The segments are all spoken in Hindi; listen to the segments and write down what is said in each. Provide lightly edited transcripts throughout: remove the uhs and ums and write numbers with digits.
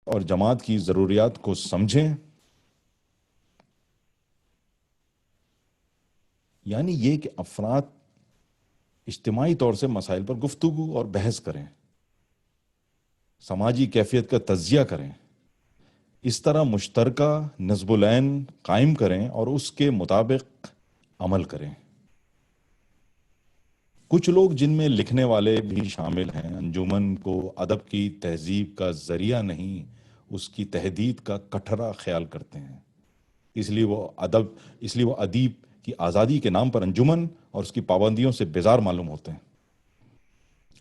और जमात की ज़रूरियात को समझें, यानी ये कि अफराद इज्तिमाई तौर से मसाइल पर गुफ्तगू और बहस करें, समाजी कैफियत का तज्जिया करें, इस तरह मुश्तरका नज़्बुल-ऐन कायम करें और उसके मुताबिक अमल करें। कुछ लोग, जिनमें लिखने वाले भी शामिल हैं, अंजुमन को अदब की तहजीब का जरिया नहीं, उसकी तहदीद का कठरा ख्याल करते हैं। इसलिए वो अदीब की आज़ादी के नाम पर अंजुमन और उसकी पाबंदियों से बेजार मालूम होते हैं।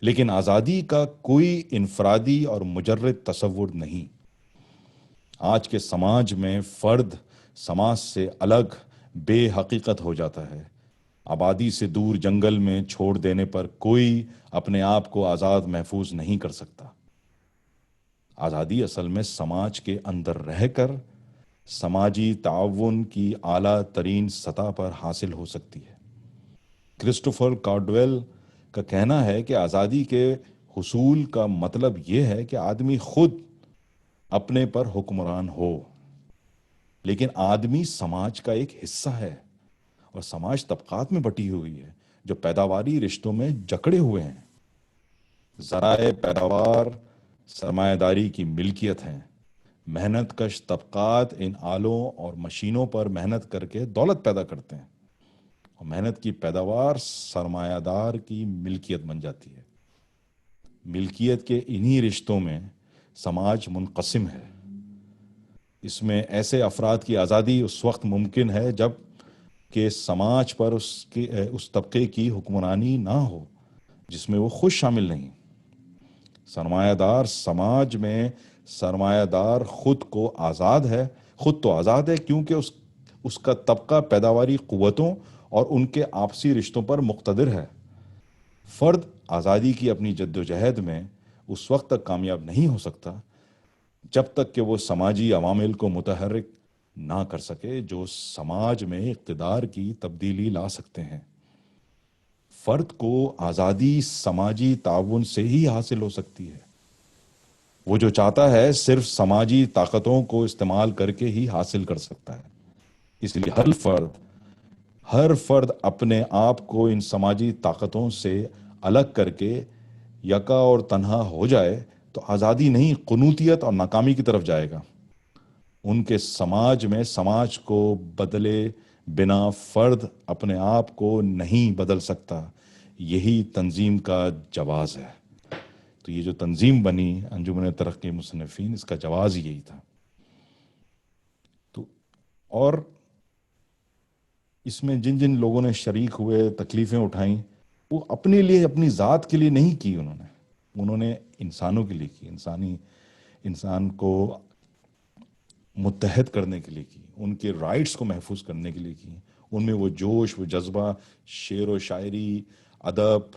लेकिन आज़ादी का कोई इनफरादी और मुजर्रद तसव्वुर नहीं। आज के समाज में फ़र्द समाज से अलग बेहकीकत हो जाता है। आबादी से दूर जंगल में छोड़ देने पर कोई अपने आप को आज़ाद महफूज नहीं कर सकता। आज़ादी असल में समाज के अंदर रहकर समाजी ताउन की आला तरीन सतह पर हासिल हो सकती है। क्रिस्टोफर कार्डवेल का कहना है कि आज़ादी के हुसूल का मतलब यह है कि आदमी खुद अपने पर हुक्मरान हो। लेकिन आदमी समाज का एक हिस्सा है और समाज तबकात में बटी हुई है जो पैदावारी रिश्तों में जकड़े हुए हैं। ज़राए पैदावार सरमायादारी की मिल्कियत हैं। मेहनत कश तबकात इन आलों और मशीनों पर मेहनत करके दौलत पैदा करते हैं और मेहनत की पैदावार सरमायादार की मिल्कियत बन जाती है। मिल्कियत के इन्हीं रिश्तों में समाज मुनक़सिम है। इसमें ऐसे अफराद की आज़ादी उस वक्त मुमकिन है जब कि समाज पर उस तबके की हुक्मरानी ना हो जिसमें वो खुद शामिल नहीं। सरमायादार समाज में सरमायादार खुद तो आज़ाद है क्योंकि उसका तबका पैदावारी क़ुव्वतों और उनके आपसी रिश्तों पर मुक़्तदिर है। फ़र्द आज़ादी की अपनी जद्दोजहद में उस वक्त तक कामयाब नहीं हो सकता जब तक कि वो समाजी अवामिल को मुतहर्रिक ना कर सके जो समाज में इक़्तिदार की तब्दीली ला सकते हैं। फ़र्द को आज़ादी समाजी ताउन से ही हासिल हो सकती है। वो जो चाहता है सिर्फ समाजी ताकतों को इस्तेमाल करके ही हासिल कर सकता है। इसलिए हर फर्द अपने आप को इन समाजी ताकतों से अलग करके यका और तन्हा हो जाए तो आज़ादी नहीं, क़ुनूतियत और नाकामी की तरफ जाएगा। उनके समाज में समाज को बदले बिना फ़र्द अपने आप को नहीं बदल सकता। यही तंजीम का जवाज़ है। तो ये जो तंजीम बनी अंजुमन तरक्की मुसन्निफ़ीन, इसका जवाज़ यही था। तो और इसमें जिन जिन लोगों ने शरीक हुए, तकलीफ़ें उठाई, वो अपने लिए, अपनी ज़ात के लिए नहीं की। उन्होंने इंसानों के लिए की, इंसान को मुत्तहद करने के लिए की, उनके राइट्स को महफूज करने के लिए की। उनमें वो जोश, वो जज्बा, शेर व शायरी, अदब,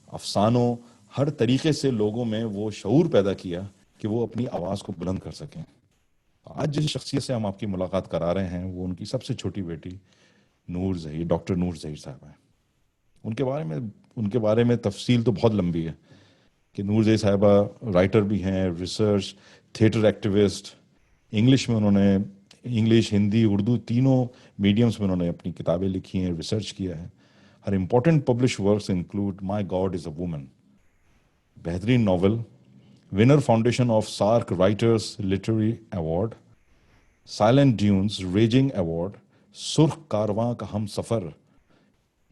अफसानों, हर तरीके से लोगों में वो शऊर पैदा किया कि वो अपनी आवाज़ को बुलंद कर सकें। आज जिस शख्सियत से हम आपकी मुलाकात करा रहे हैं वो उनकी सबसे छोटी बेटी डॉक्टर नूर ज़हीर साहबा है। उनके बारे में तफसील तो बहुत लंबी है कि नूर ज़हीर साहबा राइटर भी हैं, research, theatre activist. English, Hindi, Urdu तीनों मीडियम्स में उन्होंने अपनी किताबें लिखी हैं, रिसर्च किया है। हर important publish works include my God is a woman, बेहतरीन novel, winner foundation of SAARC writers literary award, silent dunes, raging award, सुर्ख कारवां का हम सफ़र,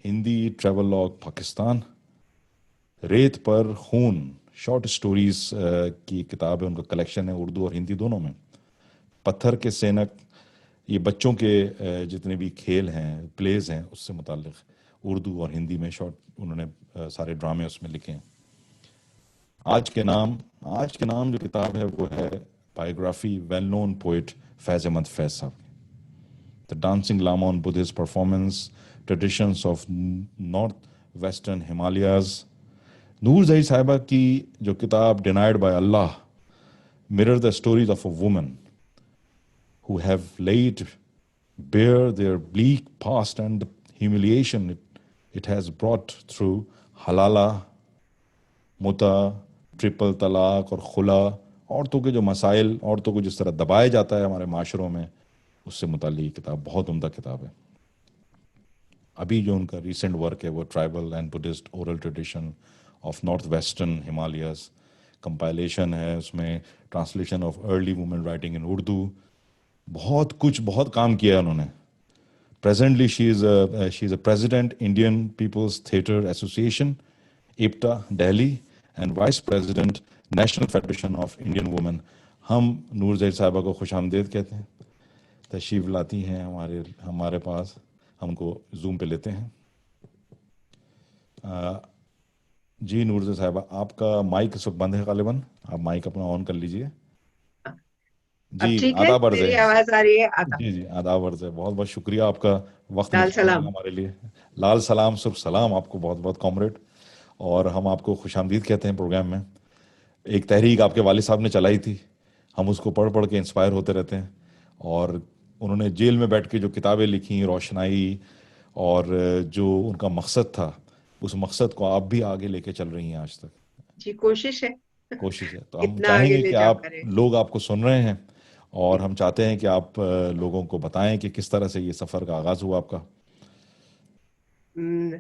हिंदी ट्रैवल लॉग पाकिस्तान, रेत पर खून शॉर्ट स्टोरीज की किताब है, उनका कलेक्शन है उर्दू और हिंदी दोनों में। पत्थर के सेनक, ये बच्चों के जितने भी खेल हैं, प्लेज हैं, उससे मुताल्लिक उर्दू और हिंदी में शॉर्ट उन्होंने सारे ड्रामे उसमें लिखे हैं। आज के नाम जो किताब है वो है biography well known poet Faiz Ahmad Faiz Sahab, the dancing lama on Buddhist performance, traditions of north western Himalayas. Noor Zaheer Sahiba की जो किताब denied by Allah, mirror the stories of a woman who have laid bare their bleak past and the humiliation it has brought through halala, muta, triple talaq और खुला, औरतों के जो मसाइल, औरतों को जिस तरह दबाया जाता है हमारे माशरों में, उससे मुताल्लिक किताब बहुत उम्दा किताब है। अभी जो उनका रिसेंट वर्क है वो tribal and Buddhist oral tradition of north western Himalayas compilation है, उसमें translation of early women writing in Urdu, बहुत काम किया है उन्होंने। Presently she is a president Indian people's theatre association IPTA Delhi and vice president national federation of Indian women. हम नूर ज़हीर साहिबा को खुश आमदीद कहते हैं, तशरीफ़ लाती हैं हमारे पास, हमको जूम पे लेते हैं। जी नूर ज़हीर साहिबा, आपका माइक इस वक्त बंद है गालिबन, आप माइक अपना ऑन कर लीजिए। अब जी ठीक है, आदाब अर्ज़ मेरी है। आवाज आ रही है? आदाब। जी आदाब अर्ज़ है, बहुत बहुत शुक्रिया आपका वक्त लाल निकालने सलाम। का हमारे लिए। लाल सलाम सुर्ख सलाम आपको बहुत बहुत कॉमरेड, और हम आपको खुशामदीद कहते हैं प्रोग्राम में। एक तहरीक आपके वालिद साहब ने चलाई थी, हम उसको पढ़ पढ़ के इंस्पायर होते रहते हैं, और उन्होंने जेल में बैठ के जो किताबें लिखी, रोशनाई, और जो उनका मकसद था, उस मकसद को आप भी आगे लेके चल रही हैं आज तक। जी, कोशिश है। कोशिश है, तो हम कितना आगे चाहेंगे ले कि जा आप, पा रहे हैं। लोग आपको सुन रहे हैं, और जी। हम चाहते हैं कि आप लोगों को बताएं कि किस तरह से ये सफ़र का आगाज़ हुआ आपका। हम्म,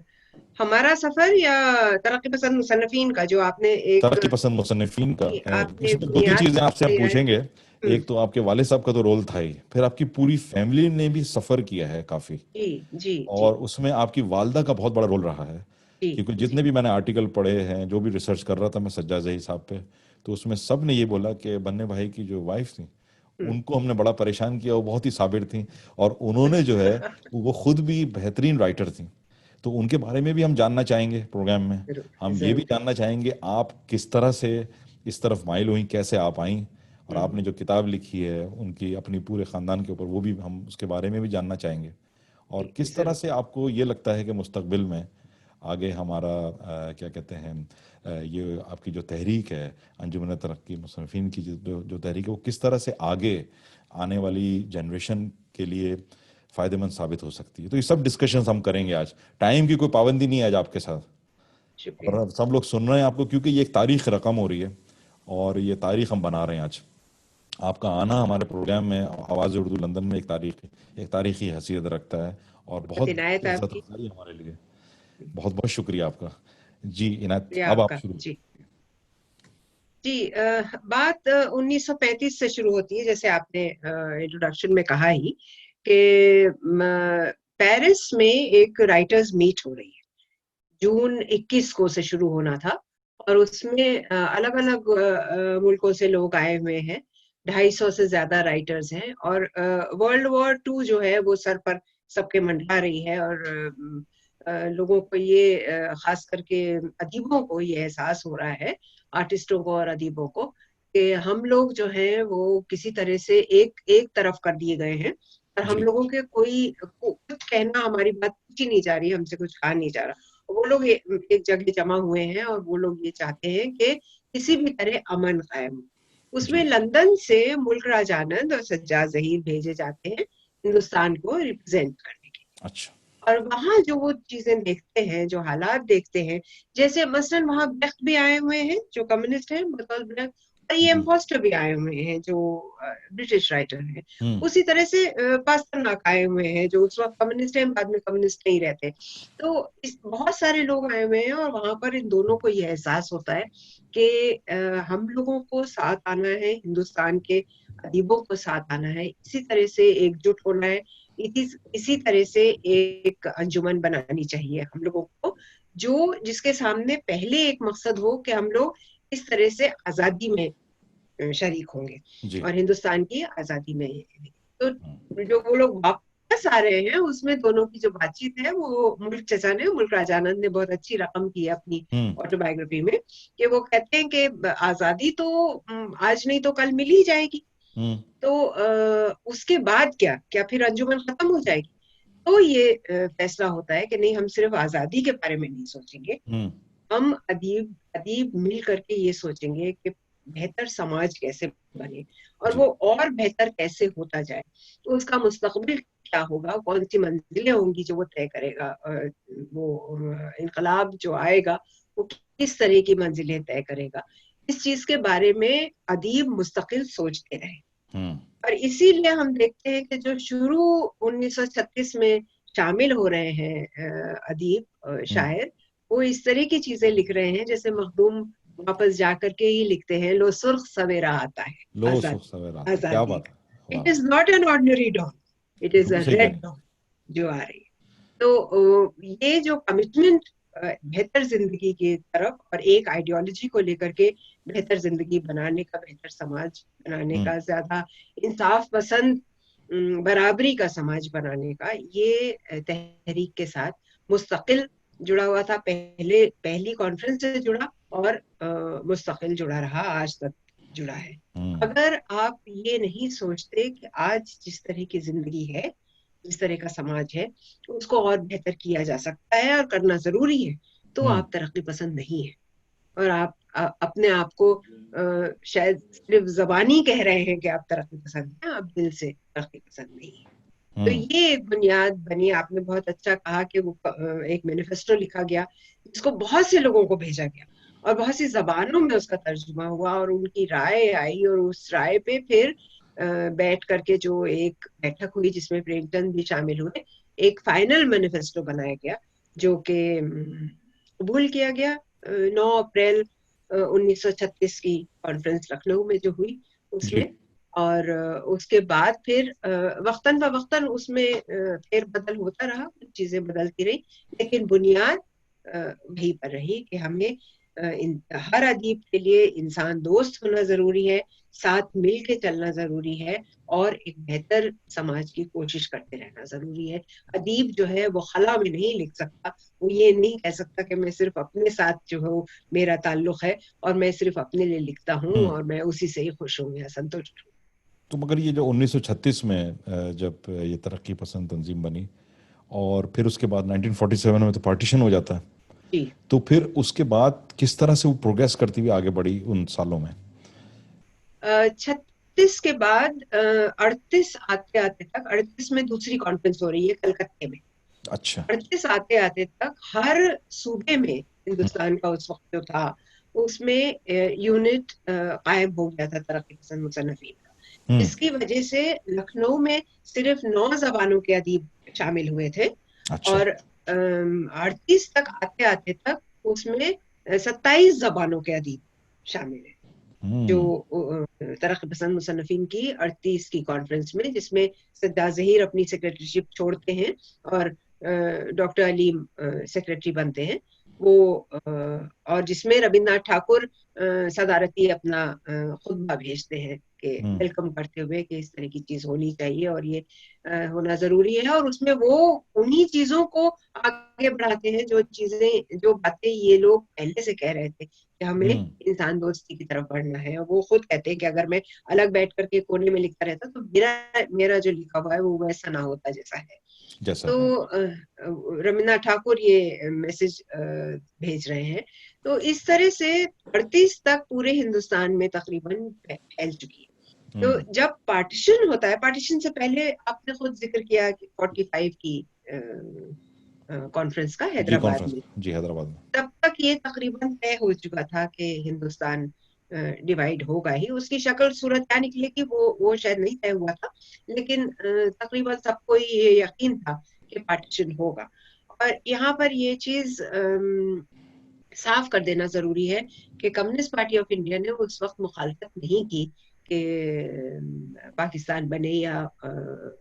हमारा सफर या तरक्की पसंद मुसन्निफीन का, जो आपने एक तरक्की पसंद मुसन्निफीन का, आपने इसमें दो तीन बुनियाद चीज़ें आपसे हम तैयार की। पूछेंगे। एक तो आपके वालिद साहब का तो रोल था ही, फिर आपकी पूरी फैमिली ने भी सफ़र किया है काफ़ी, जी जी जी और उसमें आपकी वालदा का बहुत बड़ा रोल रहा है। जी क्योंकि जी। जितने भी मैंने आर्टिकल पढ़े हैं, जो भी रिसर्च कर रहा था मैं सज्जाद ज़हीर साहब पे, तो उसमें सब ने ये बोला कि बन्ने भाई की जो वाइफ थी, हम्म। उनको हमने बड़ा परेशान किया, वो बहुत ही साबिर थी, और उन्होंने जो है वो खुद भी बेहतरीन राइटर थी। तो उनके बारे में भी हम जानना चाहेंगे प्रोग्राम में। जरूर हम ये भी जरूर। जानना चाहेंगे आप किस तरह से इस तरफ माइल हुई, कैसे आप आई, और हम्म। आपने जो किताब लिखी है उनकी अपनी पूरे ख़ानदान के ऊपर, वो भी हम उसके बारे में भी जानना चाहेंगे। और जी किस तरह जरूर। से आपको ये लगता है कि मुस्तकबिल में आगे हमारा क्या कहते हैं, ये आपकी जो तहरीक है अंजुमन तरक्की मुसन्निफीन की, जो तहरीक है, वो किस तरह से आगे आने वाली जनरेशन के लिए फ़ायदेमंद साबित हो सकती है। तो ये सब डिस्कशंस हम करेंगे आज। टाइम की कोई पाबंदी नहीं है आज आपके साथ, शुक्रिया। और सब लोग सुन रहे हैं आपको, क्योंकि ये एक तारीख रकम हो रही है, और ये तारीख हम बना रहे हैं आज। आपका आना हमारे प्रोग्राम में आवाज़ उर्दू लंदन में एक तारीखी हैसियत रखता है, और बहुत बहुत इनायत है इज्जत आपकी। अफजाई हमारे लिए। बहुत बहुत शुक्रिया आपका। जी इनायत, शुक्रिया अब आप आपका। शुरू। जी जी। बात 1935 से शुरू होती है, जैसे आपने इंट्रोडक्शन में कहा ही, कि पेरिस में एक राइटर्स मीट हो रही है। जून 21 को से शुरू होना था, और उसमें अलग अलग मुल्कों से लोग आए हुए हैं। 250 से ज्यादा राइटर्स हैं, और वर्ल्ड वॉर टू जो है वो सर पर सबके मंडरा रही है, और लोगों को ये खास करके अदीबों को ये एहसास हो रहा है, आर्टिस्टों को और अदीबों को, कि हम लोग जो हैं वो किसी तरह से एक एक तरफ कर दिए गए हैं, और हम जी लोगों के कुछ कहना, हमारी बात पूछी नहीं जा रही, हमसे कुछ कहा नहीं जा रहा। वो लोग एक जगह जमा हुए हैं, और वो लोग ये चाहते हैं कि किसी भी तरह अमन कायम हो। उसमें जी। लंदन से मुल्क राज आनंद और सज्जाद ज़हीर भेजे जाते हैं हिंदुस्तान को रिप्रेजेंट करने के। अच्छा। और वहां जो वो चीजें देखते हैं, जो हालात देखते हैं, जैसे मसलन वहां ब्रेख्त भी आए हुए हैं जो कम्युनिस्ट हैं, बतौर ब्रेख्त, और ये जी। एम्फोस्टर भी आए हुए हैं जो ब्रिटिश राइटर हैं। हम्म। उसी तरह से पास्टरनाक आए हुए हैं, जो उस वक्त कम्युनिस्ट हैं, बाद में कम्युनिस्ट नहीं रहते। तो इस बहुत सारे लोग आए हुए हैं, और वहां पर इन दोनों को ये एहसास होता है कि हम लोगों को साथ आना है, हिंदुस्तान के अदीबों को साथ आना है, इसी तरह से एकजुट होना है, इसी तरह से एक अंजुमन बनानी चाहिए हम लोगों को, जो जिसके सामने पहले एक मकसद हो कि हम लोग इस तरह से आजादी में शरीक होंगे, जी। और हिंदुस्तान की आजादी में। तो हम्म। जो वो लोग वापस आ रहे हैं, उसमें दोनों की जो बातचीत है, वो मुल्क राजानंद ने बहुत अच्छी रकम की है अपनी हम्म। ऑटोबायोग्राफी में, कि वो कहते हैं कि आजादी तो आज नहीं तो कल मिल ही जाएगी। हम्म। तो उसके बाद क्या क्या फिर अंजुमन खत्म हो जाएगी? तो ये फैसला होता है कि नहीं, हम सिर्फ आजादी के बारे में नहीं सोचेंगे, हम्म। हम अदीब अदीब मिल करके ये सोचेंगे कि बेहतर समाज कैसे बने और जी। वो और बेहतर कैसे होता जाए, तो उसका मुस्तकबिल क्या होगा, कौन सी मंजिलें होंगी जो वो तय करेगा, इनकलाब जो आएगा वो किस तरह की मंजिलें तय करेगा, इस चीज के बारे में अदीब मुस्तकिल सोचते रहे। और इसीलिए हम देखते हैं कि जो शुरू 1936 में शामिल हो रहे हैं अदीब शायर, वो इस तरह की चीजें लिख रहे हैं जैसे मखदूम वापस जाकर के ही लिखते हैं, लो सुर्ख सवेरा आता है, लो सुख आजादी, सवेरा आता है, क्या आजादी बात है, का। वाह, it is not an ordinary dawn, it is बिल्कुल अ सही कह रेड रहे हैं। डॉन जो आ रही है। तो ये जो कमिटमेंट बेहतर जिंदगी की तरफ और एक आइडियोलॉजी को लेकर के बेहतर जिंदगी बनाने का, बेहतर समाज बनाने का, ज्यादा इंसाफ पसंद बराबरी का समाज बनाने का, ये तहरीक के साथ मुस्तकिल जुड़ा हुआ था। पहले पहली कॉन्फ्रेंस से जुड़ा और मुस्तकिल जुड़ा रहा, आज तक जुड़ा है। अगर आप ये नहीं सोचते कि आज जिस तरह की जिंदगी है, जिस तरह का समाज है, उसको और बेहतर किया जा सकता है और करना जरूरी है, तो आप तरक्की पसंद नहीं है। और आप अपने आप को शायद सिर्फ जबानी कह रहे हैं कि आप तरक्की पसंद हैं, आप दिल से तरक्की पसंद नहीं है। तो ये एक बुनियाद बनी। आपने बहुत अच्छा कहा कि वो एक मैनिफेस्टो लिखा गया जिसको बहुत से लोगों को भेजा गया और बहुत सी जबानों में उसका तर्जुमा हुआ और उनकी राय आई, और उस राय पे फिर बैठ करके जो एक बैठक हुई जिसमें प्रेमचंद भी शामिल हुए, एक फाइनल मैनिफेस्टो बनाया गया जो कि कबूल किया गया 9 अप्रैल 1936 की कॉन्फ्रेंस लखनऊ में जो हुई जी। उसमें। और उसके बाद फिर वक्तन फवक्तन उसमें फेर बदल होता रहा, कुछ चीजें बदलती रही, लेकिन बुनियाद वही पर रही कि हमें हर अदीब के लिए इंसान दोस्त होना जरूरी है, साथ मिल के चलना जरूरी है, और एक बेहतर समाज की कोशिश करते रहना जरूरी है। अदीब जो है वो खला में नहीं लिख सकता, वो ये नहीं कह सकता कि मैं सिर्फ अपने साथ जो है मेरा ताल्लुक है और मैं सिर्फ अपने लिए लिखता हूँ और मैं उसी से ही खुश हूँ या संतुष्ट हूँ। तो मगर ये जो 1936 में जब ये तरक्की पसंद तंजीम बनी और फिर उसके बाद 1947 में तो पार्टीशन हो जाता है, जी। तो फिर उसके बाद किस तरह से वो प्रोग्रेस करती हुई आगे बढ़ी उन सालों में? 36 के बाद 38 आते आते तक, 38 में दूसरी कॉन्फ्रेंस हो रही है कलकत्ते में। अच्छा। 38 आते आते तक हर सूबे में हिंदुस्तान का उस वक्त जो था उसमें यूनिट कायम हो गया था तरक्की पसंद मुसन्निफीन का, जिसकी वजह से लखनऊ में सिर्फ 9 जबानों के अदीब शामिल हुए थे। अच्छा। और 38 तक आते आते तक उसमें 27 जबानों के अदीब शामिल हैं, जो तरक्की पसंद मुसन्निफीन की 38 की कॉन्फ्रेंस में, जिसमें सज्जाद ज़हीर अपनी सेक्रेटरीशिप छोड़ते हैं और डॉक्टर अलीम सेक्रेटरी बनते हैं वो, और जिसमें रविन्द्रनाथ ठाकुर सदारती अपना खुतबा भेजते हैं कि वेलकम करते हुए कि इस तरह की चीज होनी चाहिए और ये होना जरूरी है। और उसमें वो उन्हीं चीजों को आगे बढ़ाते हैं जो चीजें, जो बातें ये लोग पहले से कह रहे थे कि हमें इंसान दोस्ती की तरफ बढ़ना है। और वो खुद कहते हैं कि अगर मैं अलग बैठ करके कोने में लिखता रहता तो मेरा मेरा जो लिखा हुआ है वो वैसा ना होता जैसा है। जैसा तो है। रविन्द्रनाथ ठाकुर ये मैसेज भेज रहे हैं। तो इस तरह से 38 तक पूरे हिंदुस्तान में तकरीबन फैल चुकी है। तो जब पार्टीशन होता है, पार्टीशन से पहले आपने खुद जिक्र किया कि 45 की कॉन्फ्रेंस का जी, हैदराबाद कॉन्फ्रेंस, में, जी, हैदराबाद में। तब तक ये तकरीबन तय हो चुका था कि हिंदुस्तान डिवाइड होगा ही। उसकी शक्ल सूरत क्या निकलेगी वो शायद नहीं तय हुआ था, लेकिन तकरीबन सबको ये यकीन था कि पार्टीशन होगा। और यहाँ पर ये चीज साफ कर देना जरूरी है कि कम्युनिस्ट पार्टी ऑफ इंडिया ने उस वक्त मुखालफत नहीं की कि पाकिस्तान बने या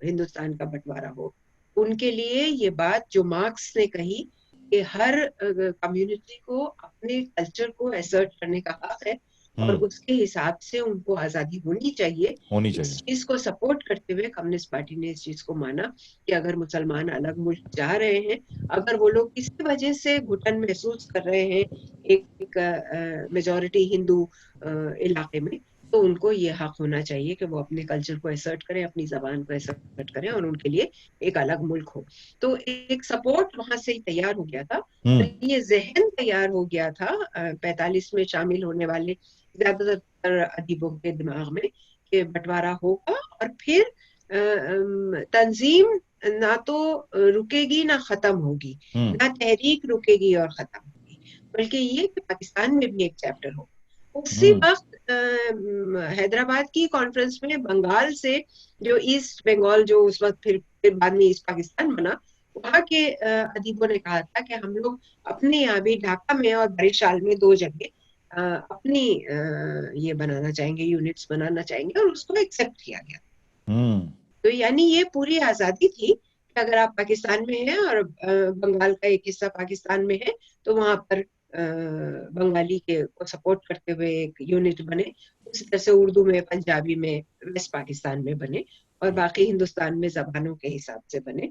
हिंदुस्तान का बंटवारा हो। उनके लिए ये बात जो मार्क्स ने कही कि हर कम्युनिटी को अपने कल्चर को असर्ट करने का हक है और उसके हिसाब से उनको आजादी होनी चाहिए, होनी इस चाहिए। चीज को सपोर्ट करते हुए कम्युनिस्ट पार्टी ने इस चीज को माना कि अगर मुसलमान अलग मुल्क जा रहे हैं, अगर वो लोग किसी वजह से घुटन महसूस कर रहे हैं एक मेजॉरिटी हिंदू इलाके में, तो उनको ये हक होना चाहिए कि वो अपने कल्चर को असर्ट करें, अपनी जबान को असर्ट करें और उनके लिए एक अलग मुल्क हो। तो एक सपोर्ट वहां से ही तैयार हो गया था और ये जहन तैयार हो गया था 45 में शामिल होने वाले ज्यादातर ज्यादातर अदीबों के दिमाग में कि बंटवारा होगा और फिर तंजीम ना तो रुकेगी ना खत्म होगी, ना तहरीक रुकेगी और खत्म होगी, बल्कि ये कि पाकिस्तान में भी एक चैप्टर हो। उसी वक्त हैदराबाद की कॉन्फ्रेंस में बंगाल से जो ईस्ट बंगाल, जो उस वक्त फिर बाद में ईस्ट पाकिस्तान बना, वहां के अदीबों ने कहा था कि हम लोग अपने यहाँ भी ढाका में और बरिशाल में 2 जगह अपनी ये बनाना चाहेंगे, यूनिट्स बनाना चाहेंगे, और उसको एक्सेप्ट किया गया। तो यानी ये पूरी आजादी थी कि अगर आप पाकिस्तान में हैं और बंगाल का एक हिस्सा पाकिस्तान में है, तो वहां पर बंगाली के को सपोर्ट करते हुए एक यूनिट बने। उसी तरह से उर्दू में, पंजाबी में वेस्ट पाकिस्तान में बने, और बाकी हिंदुस्तान में जबानों के हिसाब से बने।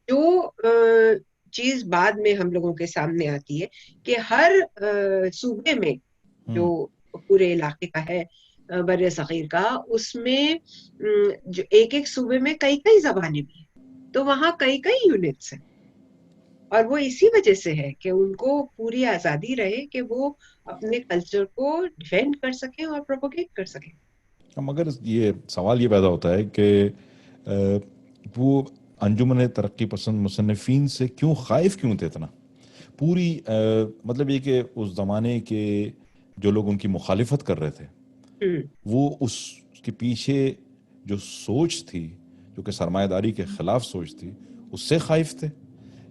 जो चीज बाद में हम लोगों के सामने आती है कि हर सूबे में, जो पूरे इलाके का है बर्रे सगीर का, उसमें जो एक एक सूबे में कई कई जबानें भी हैं, तो वहां कई कई यूनिट्स हैं, और वो इसी वजह से है कि उनको पूरी आजादी रहे कि वो अपने कल्चर को डिफेंड कर सकें और प्रोपोगेट कर सकें। मगर ये सवाल ये पैदा होता है कि वो अंजुमन तरक्की पसंद मुसन्निफीन से क्यों खाइफ क्यों थे इतना? पूरी मतलब ये कि उस जमाने के जो लोग उनकी मुखालिफत कर रहे थे, वो उसके पीछे जो सोच थी, जो कि सरमायादारी के खिलाफ सोच थी, उससे खाइफ थे,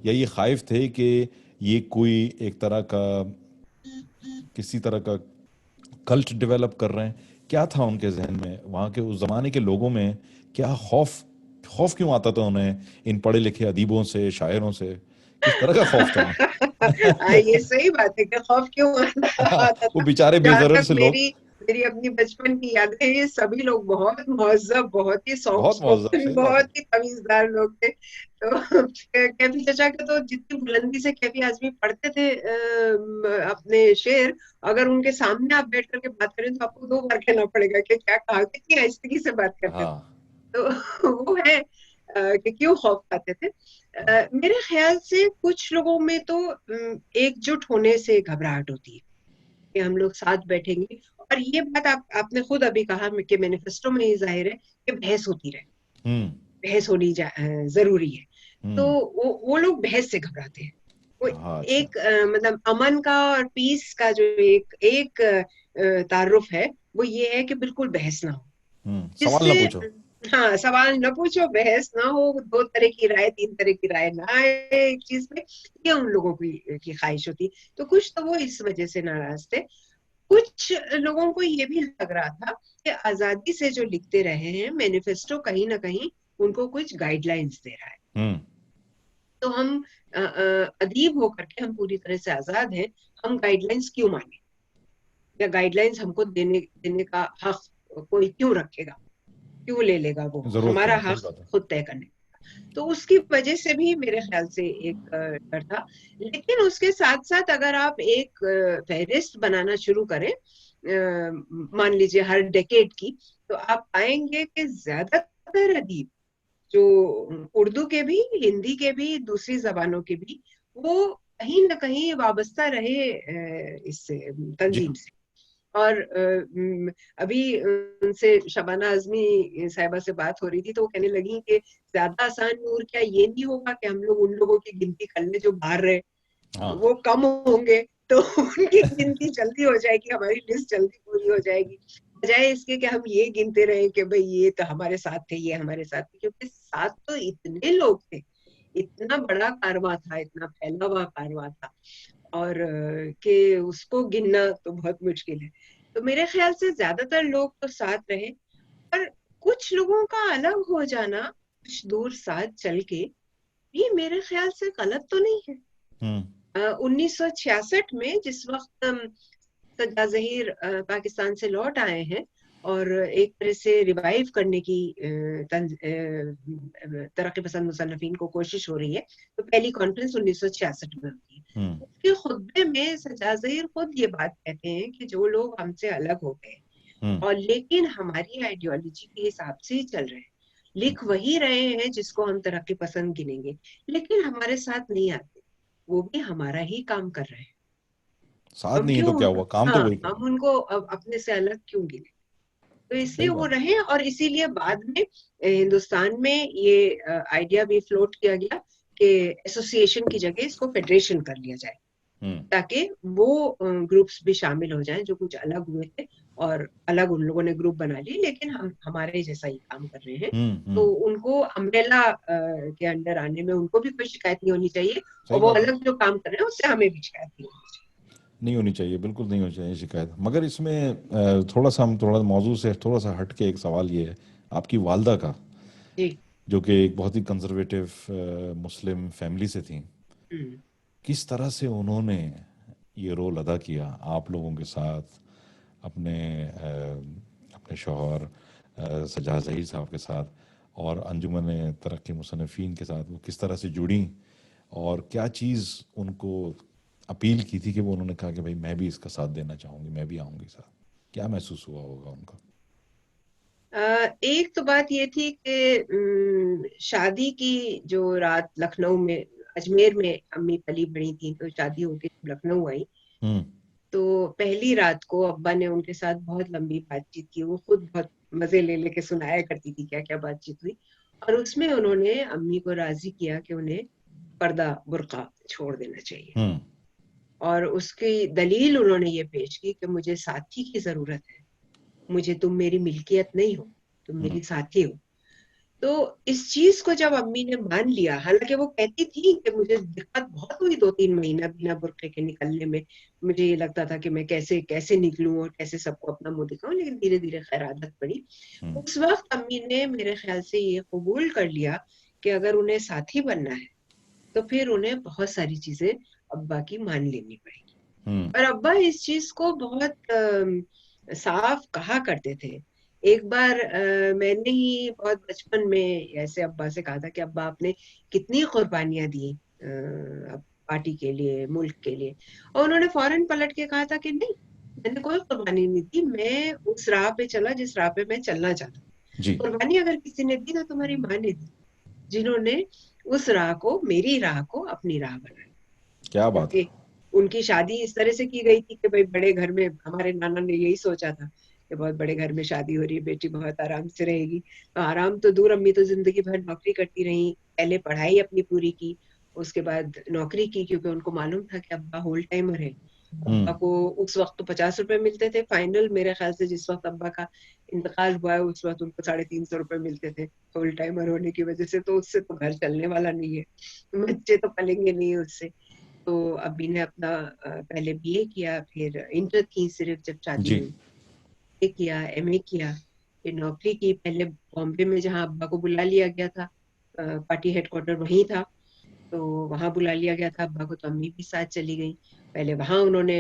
या ये खाइफ थे कि ये कोई एक तरह का, किसी तरह का कल्ट डेवलप कर रहे हैं? क्या था उनके जहन में, वहां के उस जमाने के लोगों में क्या खौफ खौफ क्यों आता था उन्हें इन पढ़े लिखे अदीबों से, शायरों से? किस तरह का खौफ था? ये सही बात है कि खौफ क्यों आता वो था। बेचारे जहां बेजरर तक से लोग, मेरी मेरी अपनी बचपन की यादें, ये सभी लोग बहुत महज़्ज़ब, बहुत ही सॉफ्ट बहुत मौजूद, स्पोकन, सही बात है। बहुत ही तमीजदार लोग थे। तो कैफी चचा के तो जितनी बुलंदी से कैफी आजमी पढ़ते थे अपने शेर, अगर उनके सामने आप बैठ करके बात करें तो आपको 2 बार कहना पड़ेगा कि क्या कहा, कितनी आहिस्तगी से बात करते थे। हाँ, तो वो है कि क्यों खौफ खाते थे। मेरे ख्याल से कुछ लोगों में तो एकजुट होने से घबराहट होती है कि हम लोग साथ बैठेंगे, और ये बात आपने खुद अभी कहा कि मैनिफेस्टो में ही जाहिर है कि बहस होती रहे, बहस होनी जरूरी है। तो वो लोग बहस से घबराते हैं। वो हाँ, अच्छा, एक मतलब अमन का और पीस का जो एक तारुफ है, वो ये है कि बिल्कुल बहस ना हो, सवाल ना जिससे पूछो। हाँ, सवाल न पूछो, बहस ना हो, 2 तरह की राय, 3 तरह की राय ना आए एक चीज पे, ये उन लोगों की ख्वाहिश होती। तो कुछ तो वो इस वजह से नाराज थे। कुछ लोगों को ये भी लग रहा था कि आजादी से जो लिखते रहे हैं मैनिफेस्टो, कहीं ना कहीं उनको कुछ गाइडलाइंस दे रहा है। तो हम अदीब होकर के हम पूरी तरह से आजाद हैं, हम गाइडलाइंस क्यों माने, या गाइडलाइंस हमको देने देने का हक कोई क्यों रखेगा, क्यों ले लेगा, वो जरूरत क्या हमारा है, सही हक बात है। खुद तय करने। तो उसकी वजह से भी मेरे ख्याल से एक डर था। लेकिन उसके साथ साथ अगर आप एक फहरिस्त बनाना शुरू करें, मान लीजिए हर डेकेड की, तो आप पाएंगे कि ज्यादातर अदीब, जो उर्दू के भी, हिंदी के भी, दूसरी जबानों के भी, वो कहीं ना कहीं वाबस्ता रहे इससे, जी तंजीम हाँ। से। और अभी उनसे शबाना आजमी साहिबा से बात हो रही थी, तो वो कहने लगी कि ज्यादा आसान नूर क्या ये नहीं होगा कि हम लोग उन लोगों की गिनती कर ले जो बाहर रहे, हाँ, वो कम होंगे, तो उनकी गिनती जल्दी हो जाएगी, हमारी लिस्ट जल्दी पूरी हो जाएगी, बजाय इसके कि हम ये गिनते रहे कि भाई ये तो हमारे साथ थे, ये हमारे साथ थे। क्योंकि साथ तो इतने लोग थे, इतना बड़ा कारवां था, इतना फैला हुआ कारवां था, और कि उसको गिनना तो बहुत मुश्किल है। तो मेरे ख्याल से ज्यादातर लोग तो साथ रहे, पर कुछ लोगों का अलग हो जाना कुछ दूर साथ चल के, ये मेरे ख्याल से गलत तो नहीं है। 1966 में जिस वक्त सज्जा जहीर पाकिस्तान से लौट आए हैं और एक तरह से रिवाइव करने की तरक्की पसंद मुसन्निफीन को कोशिश हो रही है, तो पहली कॉन्फ्रेंस 1966 में होती है। उसके खुतबे में सज्जा जहीर खुद ये बात कहते हैं कि जो लोग हमसे अलग हो गए और लेकिन हमारी आइडियोलॉजी के हिसाब से ही चल रहे हैं, लिख वही रहे हैं जिसको हम तरक्की पसंद गिनेंगे, लेकिन हमारे साथ नहीं आते, वो भी हमारा ही काम कर रहे हैं, साथ हम नहीं है क्यों तो क्या हुआ, काम तो हाँ, वही कर रहे हम हैं। उनको अब अपने से अलग क्यों गिने। तो इसलिए सही वो बात। रहे, और इसीलिए बाद में हिंदुस्तान में ये आइडिया भी फ्लोट किया गया कि एसोसिएशन की जगह इसको फेडरेशन कर लिया जाए, हम्म ताकि वो ग्रुप्स भी शामिल हो जाएं जो कुछ अलग हुए थे, और अलग उन लोगों ने ग्रुप बना लिए, लेकिन हम हमारे जैसा ही काम कर रहे हैं। तो हम्म। उनको अम्ब्रेला के अंडर आने में उनको भी कोई शिकायत नहीं होनी चाहिए, सही और वो बात है। अलग जो काम कर रहे हैं उससे हमें भी शिकायत नहीं होनी चाहिए। नहीं होनी चाहिए, बिल्कुल नहीं होनी चाहिए शिकायत। मगर इसमें थोड़ा सा हम थोड़ा मौजू से थोड़ा सा हट के एक सवाल ये है आपकी वालदा का, जी। जो कि एक बहुत ही कंजर्वेटिव मुस्लिम फैमिली से थी। हम्म। किस तरह से उन्होंने ये रोल अदा किया आप लोगों के साथ, अपने अपने शौहर सजाद ज़हीर साहब के साथ, और अंजुमन तरक्की मुसन्निफ़ीन के साथ वो किस तरह से जुड़ी, और क्या चीज़ उनको अपील की थी कि वो उन्होंने कहा कि भाई मैं भी इसका साथ देना चाहूँगी, मैं भी आऊँगी साथ? क्या महसूस हुआ होगा उनका? एक तो बात ये थी कि शादी की जो रात लखनऊ में, अजमेर में अम्मी पली बड़ी थी, तो शादी होके लखनऊ आई, हम्म तो पहली रात को अब्बा ने उनके साथ बहुत लंबी बातचीत की। वो खुद बहुत मजे ले लेके सुनाया करती थी क्या क्या बातचीत हुई, और उसमें उन्होंने अम्मी को राजी किया कि उन्हें पर्दा बुर्का छोड़ देना चाहिए। हम्म और उसकी दलील उन्होंने ये पेश की कि मुझे साथी की जरूरत है, मुझे, तुम मेरी मिल्कियत नहीं हो, तुम हम्म मेरी साथी हो। तो इस चीज को जब अम्मी ने मान लिया, हालांकि वो कहती थी कि मुझे दिक्कत बहुत हुई 2-3 महीना बिना बुर्के के निकलने में, मुझे ये लगता था कि मैं कैसे कैसे निकलूं और कैसे सबको अपना मुंह दिखाऊं, लेकिन धीरे धीरे खैर आदत पड़ी। हम्म उस वक्त अम्मी ने मेरे ख्याल से ये कबूल कर लिया कि अगर उन्हें साथी बनना है तो फिर उन्हें बहुत सारी चीजें अब्बा की मान लेनी पड़ेगी। हम्म और अब्बा इस चीज को बहुत साफ कहा करते थे। एक बार मैंने ही बहुत बचपन में ऐसे अब्बा से कहा था कि अब्बा आपने कितनी कुर्बानियां दी पार्टी के लिए, मुल्क के लिए, और उन्होंने फौरन पलट के कहा था कि नहीं, मैंने कोई कुर्बानी नहीं दी, मैं उस राह पे चला जिस राह पे मैं चलना चाहता जी। हूँ। कुर्बानी अगर किसी ने दी तो तुम्हारी माँ ने दी, जिन्होंने उस राह को, मेरी राह को अपनी राह बनाया। क्या बात है। क्योंकि उनकी शादी इस तरह से की गई थी कि भाई बड़े घर में, हमारे नाना ने यही सोचा था कि बहुत बड़े घर में शादी हो रही है, बेटी बहुत आराम से रहेगी। तो आराम तो दूर, अम्मी तो जिंदगी भर नौकरी करती रही, पहले पढ़ाई अपनी पूरी की, उसके बाद नौकरी की, क्योंकि उनको मालूम था कि अब्बा होल टाइमर है। अब्बा हम्म को उस वक्त तो 50 रुपए मिलते थे फाइनल, मेरे ख्याल से जिस वक्त अब्बा का इंतकाल हुआ है उस वक्त उनको 350 रुपए मिलते थे, होल टाइमर होने की वजह से। तो उससे तो घर चलने वाला नहीं है, बच्चे तो पलेंगे नहीं उससे। तो अभी ने अपना पहले बीए किया, फिर इंटर की सिर्फ जब शादी जी। हुई, बीए किया, एमए किया, फिर नौकरी की, पहले बॉम्बे में जहाँ अब्बा को बुला लिया गया था, पार्टी हेडक्वार्टर वहीं था, तो वहां बुला लिया गया था अब्बा को, तो अम्मी भी साथ चली गई। पहले वहां उन्होंने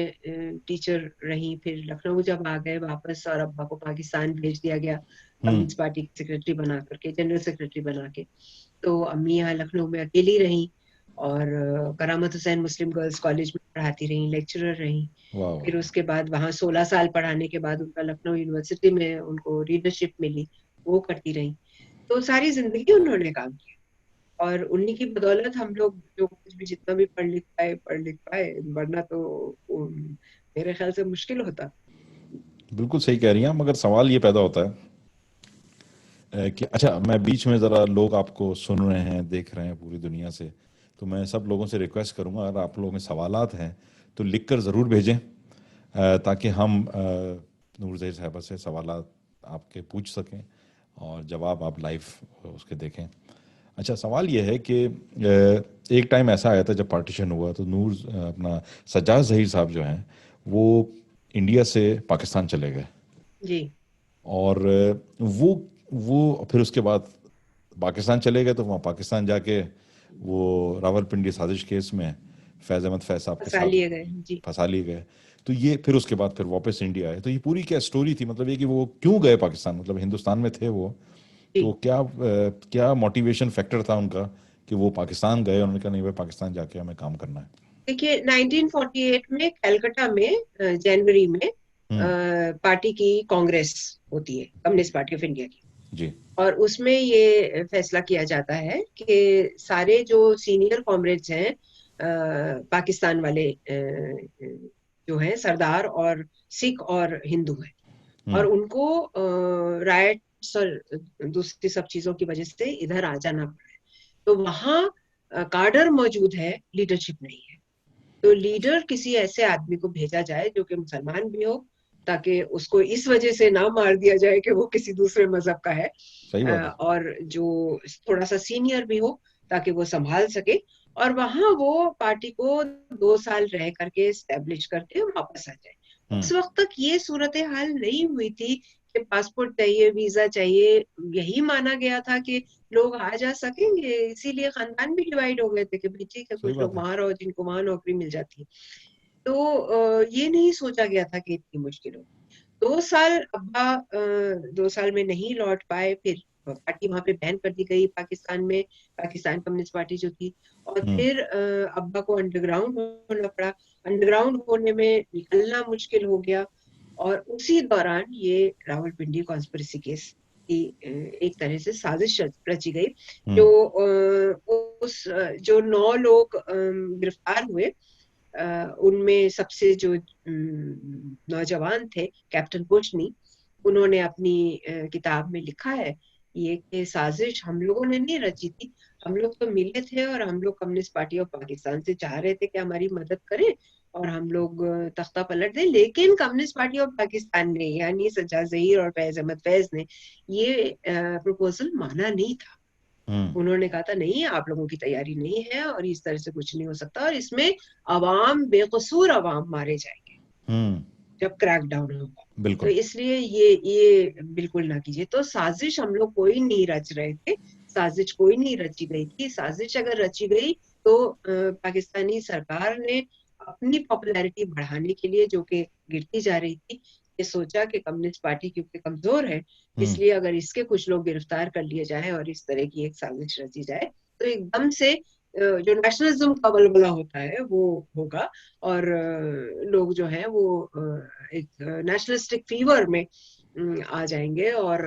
टीचर रही, फिर लखनऊ जब आ गए वापस और अब्बा को पाकिस्तान भेज दिया गया हम्म कम्युनिस्ट पार्टी की सेक्रेटरी बना करके, जनरल सेक्रेटरी बना के। तो अम्मी यहाँ लखनऊ में अकेली रही, और करामत हुसैन मुस्लिम गर्ल्स कॉलेज में पढ़ाती रही, लेक्चरर रही। वाह वाह। फिर उसके बाद वहां 16 साल पढ़ाने के बाद उनका लखनऊ यूनिवर्सिटी में उनको रीडरशिप मिली, वो करती रही। तो सारी जिंदगी उन्होंने काम किया, और उन्हीं की बदौलत हम लोग जो कुछ भी जितना भी पढ़ लिख पाए, वरना तो मेरे ख्याल से मुश्किल होता। बिल्कुल सही कह रही हैं, मगर सवाल ये पैदा होता है कि अच्छा, मैं बीच में ज़रा, लोग आपको सुन रहे हैं, देख रहे हैं पूरी दुनिया से, तो मैं सब लोगों से रिक्वेस्ट करूंगा, अगर आप लोगों में सवालात हैं तो लिख कर ज़रूर भेजें, ताकि हम नूर ज़हीर साहबा से सवालात आपके पूछ सकें और जवाब आप लाइव उसके देखें। अच्छा, सवाल ये है कि एक टाइम ऐसा आया था जब पार्टीशन हुआ, तो अपना सज्जाद ज़हीर साहब जो हैं वो इंडिया से पाकिस्तान चले गए, जी। और वो फिर उसके बाद पाकिस्तान चले गए, तो वहाँ पाकिस्तान जाके वो रावलपिंडी साजिश केस में फैज़ अहमद फैज़ साहब के फंसा साथ लिए गए जी। फंसा लिए गए। तो ये फिर उसके बाद फिर वापस इंडिया आए, तो ये पूरी क्या स्टोरी थी, मतलब ये कि वो क्यों गए पाकिस्तान, मतलब हिंदुस्तान में थे वो, तो जी। क्या मोटिवेशन फैक्टर था उनका कि वो पाकिस्तान गए, उन्होंने कहा नहीं भाई पाकिस्तान जाके हमें काम करना है? देखिए 1948 में कलकत्ता में जनवरी में हम्म पार्टी की कांग्रेस होती है, कम्युनिस्ट पार्टी ऑफ इंडिया की। जी। और उसमें ये फैसला किया जाता है कि सारे जो सीनियर कॉमरेड्स हैं पाकिस्तान वाले, जो हैं सरदार और सिख और हिंदू हैं, और उनको राइट्स और दूसरी सब चीजों की वजह से इधर आ जाना पड़ा है। तो वहाँ कार्डर मौजूद है, लीडरशिप नहीं है। तो लीडर किसी ऐसे आदमी को भेजा जाए जो कि मुसलमान भी हो, ताकि उसको इस वजह से ना मार दिया जाए कि वो किसी दूसरे मजहब का है, सही बात है। और जो थोड़ा सा सीनियर भी हो ताकि वो संभाल सके, और वहां वो पार्टी को 2 साल रह करके स्टैब्लिश करके वापस आ जाए। उस वक्त तक ये सूरत हाल नहीं हुई थी कि पासपोर्ट चाहिए, वीजा चाहिए। यही माना गया था कि लोग आ जा सकेंगे, इसीलिए खानदान भी डिवाइड हो गए थे कि भाई ठीक है, सही कुछ बात लोग है। वहां रहो जिनको वहां नौकरी मिल जाती है। तो ये नहीं सोचा गया था कि इतनी मुश्किल हो। 2 साल अब्बा 2 साल में नहीं लौट पाए, फिर पार्टी वहां पे बैन कर दी गई पाकिस्तान में, पाकिस्तान कम्युनिस्ट पार्टी जो थी। और फिर अब्बा को अंडरग्राउंड होना पड़ा। अंडरग्राउंड होने में निकलना मुश्किल हो गया। और उसी दौरान ये रावलपिंडी कॉन्स्पिरेसी केस की एक तरह से साजिश रची गई, जो जो 9 लोग गिरफ्तार हुए, उनमें सबसे जो नौजवान थे कैप्टन बुशनी, उन्होंने अपनी किताब में लिखा है ये कि साजिश हम लोगों ने नहीं रची थी। हम लोग तो मिले थे और हम लोग कम्युनिस्ट पार्टी ऑफ पाकिस्तान से चाह रहे थे कि हमारी मदद करें और हम लोग तख्ता पलट दें, लेकिन कम्युनिस्ट पार्टी ऑफ पाकिस्तान ने, यानी सज्जाद ज़हीर और फैज अहमद फैज ने, ये प्रपोजल माना नहीं था। उन्होंने कहा था नहीं, आप लोगों की तैयारी नहीं है और इस तरह से कुछ नहीं हो सकता, और इसमें अवाम, बेकसूर अवाम मारे जाएंगे जब क्रैकडाउन होगा। तो बिल्कुल। इसलिए ये बिल्कुल ना कीजिए। तो साजिश हम लोग कोई नहीं रच रहे थे, साजिश कोई नहीं रची गई थी। साजिश अगर रची गई तो पाकिस्तानी सरकार ने अपनी पॉपुलैरिटी बढ़ाने के लिए, जो कि गिरती जा रही थी, ये सोचा कि कम्युनिस्ट पार्टी क्योंकि कमजोर है, इसलिए अगर इसके कुछ लोग गिरफ्तार कर लिए जाए और इस तरह की एक साजिश रची जाए तो एकदम से जो नेशनलिज्म का बलबला होता है वो होगा, और लोग जो है वो एक नेशनलिस्टिक फीवर में आ जाएंगे, और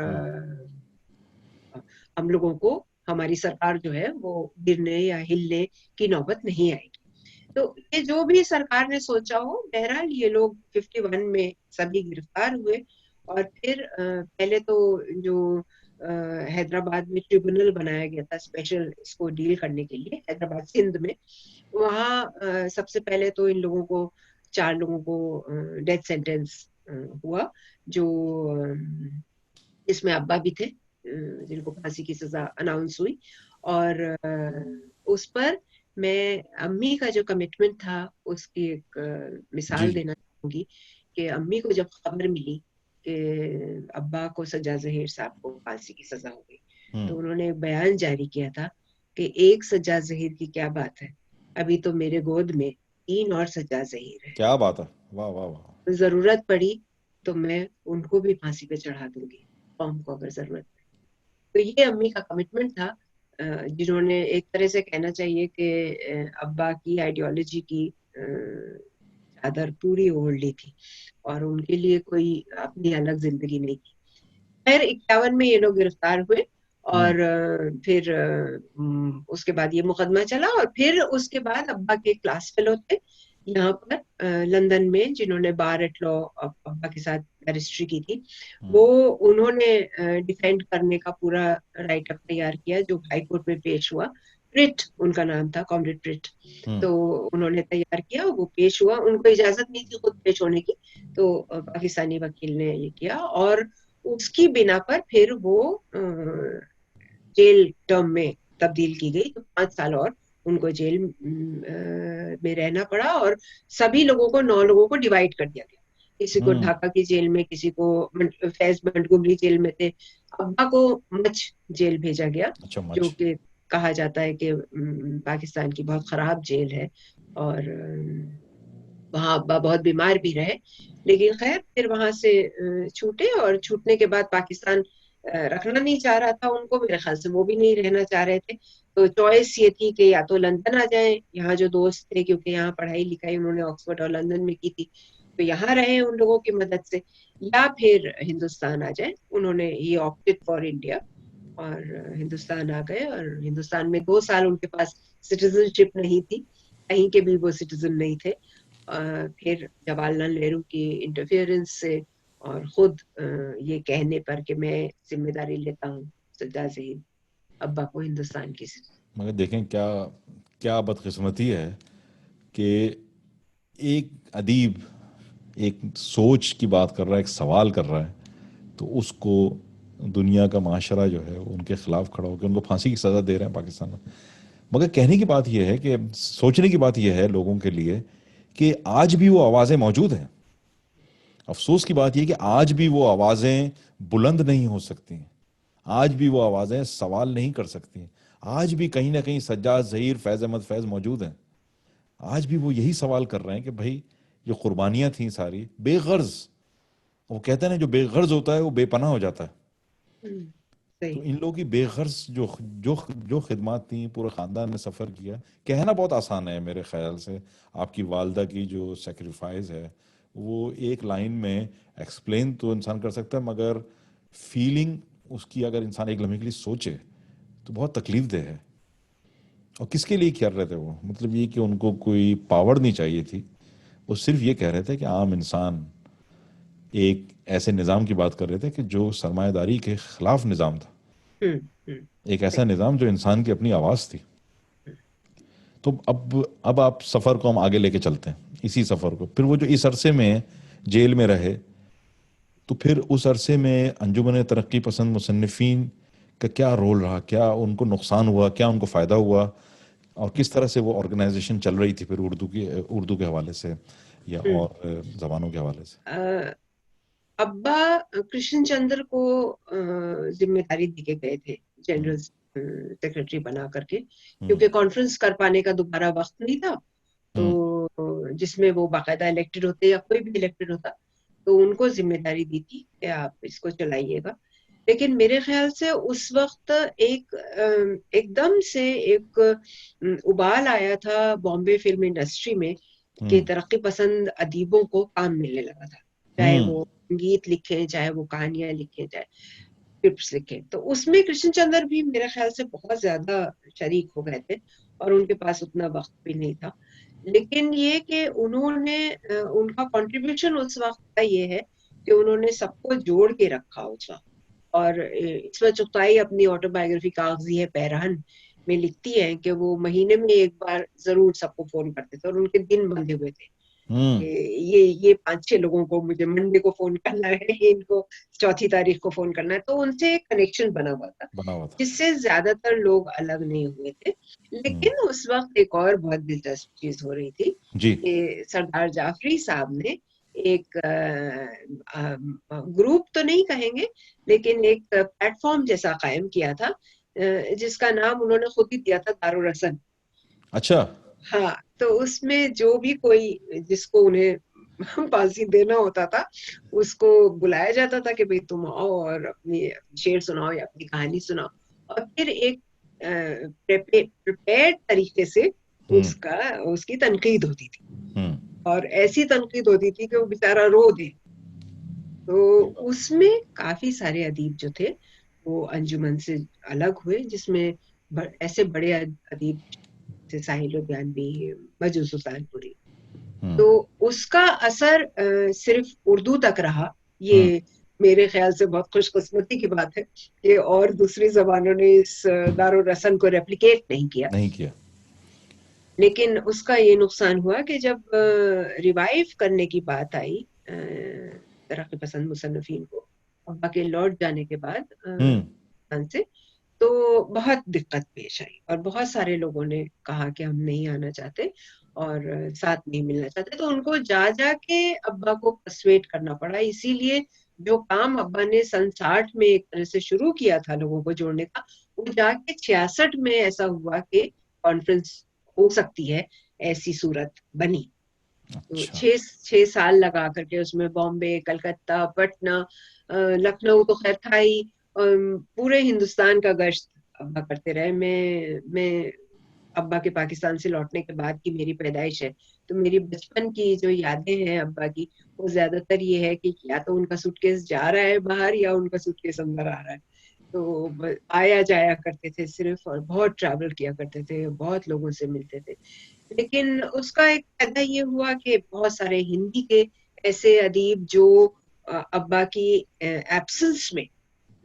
हम लोगों को, हमारी सरकार जो है वो गिरने या हिलने की नौबत नहीं आएगी। तो ये जो भी सरकार ने सोचा हो, बहरहाल ये लोग 51 में सभी गिरफ्तार हुए। और फिर पहले तो जो हैदराबाद में ट्रिब्यूनल बनाया गया था स्पेशल इसको डील करने के लिए, हैदराबाद सिंध में, वहाँ सबसे पहले तो इन लोगों को, 4 लोगों को डेथ सेंटेंस हुआ, जो इसमें अब्बा भी थे, जिनको फांसी की सजा अनाउंस हुई। और उस पर मैं अम्मी का जो कमिटमेंट था उसकी एक जी मिसाल जी। देना चाहूंगी कि अम्मी को जब खबर मिली कि अब्बा को, सज्जाद ज़हीर साहब को फांसी की सजा हो गई, तो उन्होंने एक बयान जारी किया था कि एक सज्जाद ज़हीर की क्या बात है, अभी तो मेरे गोद में 3 और सज्जाद ज़हीर है, क्या बात है। वाह वाह वाह। जरूरत पड़ी तो मैं उनको भी फांसी पे चढ़ा दूंगी, कौम को अगर जरूरत पड़ी। तो ये अम्मी का कमिटमेंट था, जिन्होंने एक तरह से कहना चाहिए कि अब्बा की आइडियोलॉजी की चादर पूरी ओढ़ ली थी, और उनके लिए कोई अपनी अलग जिंदगी नहीं थी। खैर 51 में ये लोग गिरफ्तार हुए, और फिर उसके बाद ये मुकदमा चला, और फिर उसके बाद अब्बा के क्लास फेलो थे यहाँ पर लंदन में, जिन्होंने बार एट लॉ अब्बा के साथ बैरिस्ट्री की थी, वो, उन्होंने डिफेंड करने का पूरा राइट अप तैयार किया, जो हाई कोर्ट में पेश हुआ। प्रिट उनका नाम था, कॉमरेड प्रिट। तो उन्होंने तैयार किया, वो पेश हुआ, उनको इजाजत नहीं थी खुद पेश होने की, तो पाकिस्तानी वकील ने ये किया, और उसकी बिना पर फिर वो जेल टर्म में तब्दील की गई। तो 5 साल और उनको जेल में रहना पड़ा, और सभी लोगों को, 9 लोगों को डिवाइड कर दिया गया, किसी को ढाका की जेल में, किसी को फैज मंटगोमरी जेल में थे। अब्बा को मच जेल भेजा गया, अच्छा, जो मच। कि कहा जाता है कि पाकिस्तान की बहुत खराब जेल है, और वहां अब्बा बहुत बीमार भी रहे। लेकिन खैर फिर वहां से छूटे, और छूटने के बाद पाकिस्तान रखना नहीं चाह रहा था उनको, मेरे ख्याल से वो भी नहीं रहना चाह रहे थे। तो चॉइस ये थी कि या तो लंदन आ जाएं, यहाँ जो दोस्त थे, क्योंकि यहाँ पढ़ाई लिखाई उन्होंने ऑक्सफोर्ड और लंदन में की थी, तो यहाँ रहे उन लोगों की मदद से, या फिर हिंदुस्तान आ जाए। उन्होंने ये ऑप्टेड फॉर इंडिया, और हिंदुस्तान आ गए। और हिंदुस्तान में 2 साल उनके पास सिटीजनशिप नहीं थी, कहीं के भी वो सिटीजन नहीं थे। फिर जवाहरलाल नेहरू की इंटरफेरेंस से और खुद ये कहने पर कि मैं जिम्मेदारी लेता हूँ सज्जाद ज़हीर अब्बा को हिंदुस्तान की। मगर देखें क्या क्या बदकिस्मती है कि एक अदीब एक सोच की बात कर रहा है, एक सवाल कर रहा है, तो उसको दुनिया का माशरा जो है वो उनके खिलाफ खड़ा होकर उनको फांसी की सज़ा दे रहे हैं पाकिस्तान में। मगर कहने की बात यह है कि सोचने की बात यह है लोगों के लिए कि आज भी वो आवाज़ें मौजूद हैं। अफसोस की बात यह कि आज भी वो आवाज़ें बुलंद नहीं हो सकती, आज भी वो आवाज़ें सवाल नहीं कर सकती, आज भी कहीं ना कहीं सज्जाद ज़हीर, फैज़ अहमद फैज़ मौजूद हैं। आज भी वो यही सवाल कर रहे हैं कि भाई जो कुर्बानियां थी सारी बेगर्ज, वो कहते हैं ना जो बेगर्ज होता है वो बेपनाह हो जाता है। तो सही। इन लोगों की बेगर्ज जो जो जो खिदमत थी, पूरे ख़ानदान ने सफ़र किया। कहना बहुत आसान है मेरे ख्याल से, आपकी वालदा की जो सेक्रीफाइस है वो एक लाइन में एक्सप्लेन तो इंसान कर सकता है, मगर फीलिंग उसकी अगर इंसान एक लम्हे के लिए सोचे तो बहुत तकलीफ दे है। और किसके लिए कर रहे थे वो, मतलब ये कि उनको कोई पावर नहीं चाहिए थी, वो सिर्फ ये कह रहे थे कि आम इंसान, एक ऐसे निज़ाम की बात कर रहे थे कि जो सरमायादारी के खिलाफ निज़ाम था, एक सही। ऐसा निज़ाम जो इंसान की अपनी आवाज़ थी। तो अब आप सफ़र को हम आगे लेके चलते हैं, इसी सफ़र को। फिर वो जो इस अरसे में जेल में रहे, तो फिर उस अरसे में अंजुमन तरक्की पसंद मुसन्निफीन का क्या रोल रहा, क्या उनको नुकसान हुआ, क्या उनको फ़ायदा हुआ, और किस तरह से वो ऑर्गेनाइजेशन चल रही थी फिर उर्दू के हवाले से या हम्म। और ज़बानों के हवाले से? अ, अब्बा कृष्ण चंद्र को जिम्मेदारी दी के गए थे हम्म, जनरल सेक्रेटरी बना करके, हम्म, क्योंकि कॉन्फ्रेंस कर पाने का दोबारा वक्त नहीं था। हम्म, तो जिसमें वो बाकायदा इलेक्टेड होते या कोई भी इलेक्टेड होता, तो उनको जिम्मेदारी दी थी कि आप इसको चलाइएगा। लेकिन मेरे ख्याल से उस वक्त एकदम से एक उबाल आया था बॉम्बे फिल्म इंडस्ट्री में कि हम्म, तरक्की पसंद अदीबों को काम मिलने लगा था, चाहे हम्म, वो गीत लिखे, चाहे वो कहानियां लिखे, चाहे स्क्रिप्ट्स लिखे। तो उसमें कृष्ण चंद्र भी मेरे ख्याल से बहुत ज्यादा शरीक हो गए थे और उनके पास उतना वक्त भी नहीं था। लेकिन ये कि उन्होंने उनका कंट्रीब्यूशन उस वक्त का ये है कि उन्होंने सबको जोड़ के रखा उस वक्त। और इसमें चुगताई अपनी ऑटोबायोग्राफी कागजी है पैरहन में लिखती है कि वो महीने में एक बार जरूर सबको फोन करते थे और उनके दिन बंधे हुए थे कि हम्म, ये 5-6 लोगों को मुझे मंडे को फोन करना है, इनको चौथी तारीख को फोन करना है। तो उनसे एक कनेक्शन बना हुआ था बना हुआ था। जिससे ज्यादातर लोग अलग नहीं हुए थे। हम्म, लेकिन उस वक्त एक और बहुत दिलचस्प चीज हो रही थी जी। कि सरदार जाफरी साहब ने एक ग्रुप तो नहीं कहेंगे, लेकिन एक प्लेटफॉर्म जैसा कायम किया था, जिसका नाम उन्होंने खुद ही दिया था दारुल रसन। अच्छा। हाँ, तो उसमें जो भी कोई जिसको उन्हें फांसी देना होता था उसको बुलाया जाता था कि भाई तुम आओ और अपनी शेर सुनाओ या अपनी कहानी सुनाओ। और फिर एक प्रिपेयर्ड तरीके से हम्म, उसका उसकी तनकीद होती थी, हम्म, और ऐसी तनकीद होती थी कि वो बेचारा रो दे। तो सही बात। उसमें काफी सारे अदीब जो थे वो अंजुमन से अलग हुए, जिसमें ऐसे बड़े अदीब जैसे साहिल बयानवी, मजू सुल्तानपुरी। हम्म, तो उसका असर सिर्फ उर्दू तक रहा, हम्म, ये मेरे ख्याल से बहुत खुशकिस्मती की बात है कि और दूसरी जबानों ने इस दारुल रसन को रेप्लिकेट नहीं किया। नहीं किया। लेकिन उसका ये नुकसान हुआ कि जब रिवाइव करने की बात आई तरक्की पसंद मुसन्निफीन को अब्बा के लौट जाने के बाद हम्म, पाकिस्तान से, तो बहुत दिक्कत पेश आई और बहुत सारे लोगों ने कहा कि हम नहीं आना चाहते और साथ नहीं मिलना चाहते। तो उनको जा जा के अब्बा को पर्सुएट करना पड़ा। इसीलिए जो काम अब्बा ने सन 60 में एक तरह से शुरू किया था लोगों को जोड़ने का, वो जाके 66 में ऐसा हुआ कि कॉन्फ्रेंस हो सकती है, ऐसी सूरत बनी। तो अच्छा। 6 साल लगा करके उसमें बॉम्बे, कलकत्ता, पटना, लखनऊ तो खैर था ही, पूरे हिंदुस्तान का गश्त अब्बा करते रहे। मैं अब्बा के पाकिस्तान से लौटने के बाद की मेरी पैदाइश है, तो मेरी बचपन की जो यादें हैं अब्बा की, वो ज्यादातर ये है कि या तो उनका सूटकेस जा रहा है बाहर या उनका सूटकेस अंदर आ रहा है। तो आया जाया करते थे सिर्फ, और बहुत ट्रैवल किया करते थे, बहुत लोगों से मिलते थे। लेकिन उसका एक फायदा ये हुआ कि बहुत सारे हिंदी के ऐसे अदीब जो अब्बा की एब्सेंस में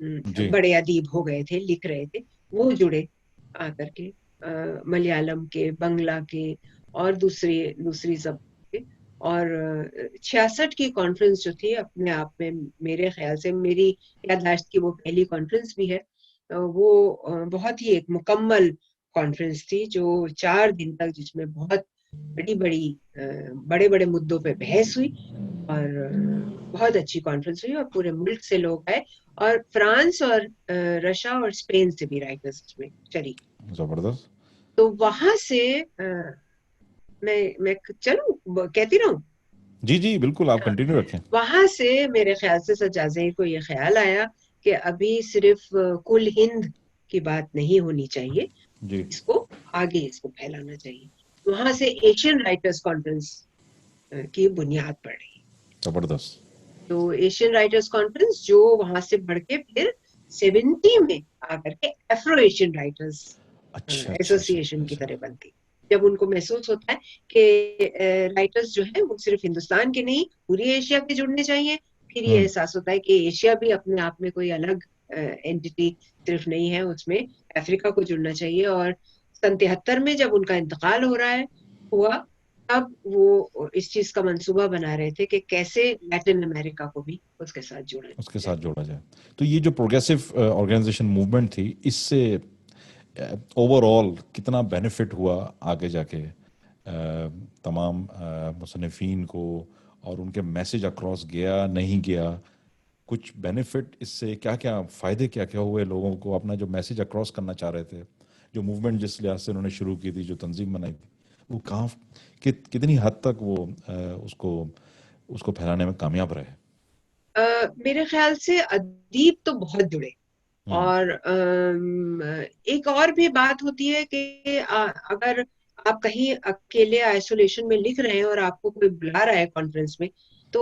जी बड़े अदीब हो गए थे, लिख रहे थे, वो जुड़े आकर के मलयालम के, बंगला के और दूसरी दूसरी जबान के। और 66 की कॉन्फ्रेंस जो थी अपने आप में मेरे ख्याल से, मेरी याददाश्त की वो पहली कॉन्फ्रेंस भी है, वो बहुत ही एक मुकम्मल कॉन्फ्रेंस थी, जो 4 दिन तक, जिसमें बहुत बड़ी बड़ी बड़े बड़े मुद्दों पे बहस हुई और बहुत अच्छी कॉन्फ्रेंस हुई और पूरे मुल्क से लोग आए और फ्रांस और रशिया और स्पेन से भी राइटर्स इसमें शरीक। जबरदस्त। तो वहां से मैं चलूं, कहती रहूं। जी जी बिल्कुल, आप हाँ, कंटिन्यू रखें। वहां से मेरे ख्याल से सज्जाद ज़हीर को ये ख्याल आया कि अभी सिर्फ कुल हिंद की बात नहीं होनी चाहिए, जी इसको आगे इसको फैलाना चाहिए। वहां से एशियन राइटर्स कॉन्फ्रेंस की बुनियाद पड़ी। जबरदस्त। तो एशियन राइटर्स कॉन्फ्रेंस जो वहां से बढ़ के फिर 70 में आकर के अफ्रो एशियन राइटर्स अच्छा अच्छा अच्छा एसोसिएशन की अच्छा। तरह बनती, जब उनको महसूस होता है कि राइटर्स जो है वो सिर्फ हिंदुस्तान के नहीं, पूरी एशिया के जुड़ने चाहिए। फिर ये हम्म। एहसास होता है कि एशिया भी अपने आप में कोई अलग एंटिटी सिर्फ नहीं है, उसमें अफ्रीका को जुड़ना चाहिए। और सन 73 में जब उनका इंतकाल हो रहा है हुआ, तब वो इस चीज का मंसूबा बना रहे थे कि कैसे लैटिन अमेरिका को भी उसके साथ जोड़ा उसके साथ जाए। जोड़ा जाए। तो ये जो प्रोग्रेसिव ऑर्गेनाइजेशन मूवमेंट थी, इससे ओवरऑल कितना बेनिफिट हुआ आगे जाके तमाम मुसन्निफीन को, और उनके मैसेज अक्रॉस गया नहीं गया, कुछ बेनिफिट इससे क्या क्या फ़ायदे क्या क्या हुए लोगों को, अपना जो मैसेज अक्रॉस करना चाह रहे थे, जो मूवमेंट जिस लिहाज से उन्होंने शुरू की थी, जो तंजीम बनाई थी, वो कहाँ कितनी हद तक वो उसको उसको फैलाने में कामयाब रहे? मेरे ख्याल से अदीब तो बहुत जुड़े। हम्म। और एक और भी बात होती है कि अगर आप कहीं अकेले आइसोलेशन में लिख रहे हैं और आपको कोई बुला रहा है कॉन्फ्रेंस में, तो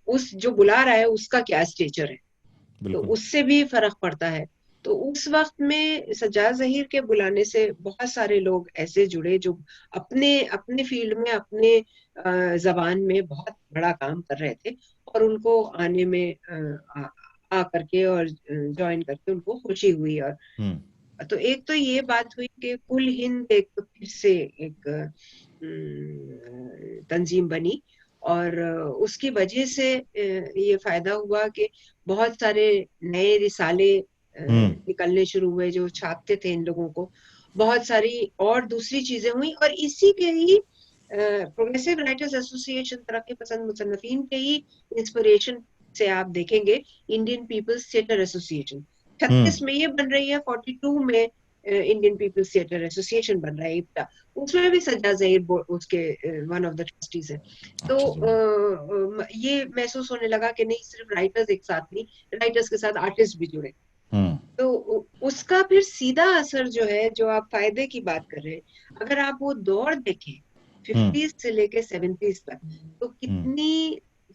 उस जो बुला रहा है उसका क्या स्टेचर है, तो बिल्कुल। उससे भी फर्क पड़ता है। तो उस वक्त में सज्जाद ज़हीर के बुलाने से बहुत सारे लोग ऐसे जुड़े जो अपने अपने फील्ड में, अपने जबान में बहुत बड़ा काम कर रहे थे, और उनको आने में आ करके और ज्वाइन करके उनको खुशी हुई। और हम्म। तो एक तो ये बात हुई कि कुल हिंद एक फिर से एक तंजीम बनी, और उसकी वजह से ये फायदा हुआ कि बहुत सारे नए रिसाले हम्म। निकलने शुरू हुए जो छापते थे इन लोगों को। बहुत सारी और दूसरी चीजें हुई, और इसी के ही प्रोग्रेसिव राइटर्स एसोसिएशन, तरक्की पसंद मुसन्निफीन के ही इंस्पिरेशन से आप देखेंगे इंडियन पीपल्स थिएटर एसोसिएशन 36 हम्म। में ये बन रही है, 42 में इंडियन पीपल्स थिएटर एसोसिएशन बन रहा है इब्टा। उसमें भी सज्जाद ज़हीर उसके वन ऑफ द ट्रस्टीज है। तो अच्छा जबरदस्त। ये महसूस होने लगा कि नहीं, सिर्फ राइटर्स एक साथ नहीं, राइटर्स के साथ आर्टिस्ट भी जुड़े। हम्म। तो उसका फिर सीधा असर जो है, जो आप फायदे की बात कर रहे हैं, अगर आप वो दौर देखें हम्म। 50 से लेके 70 तक, तो हम्म।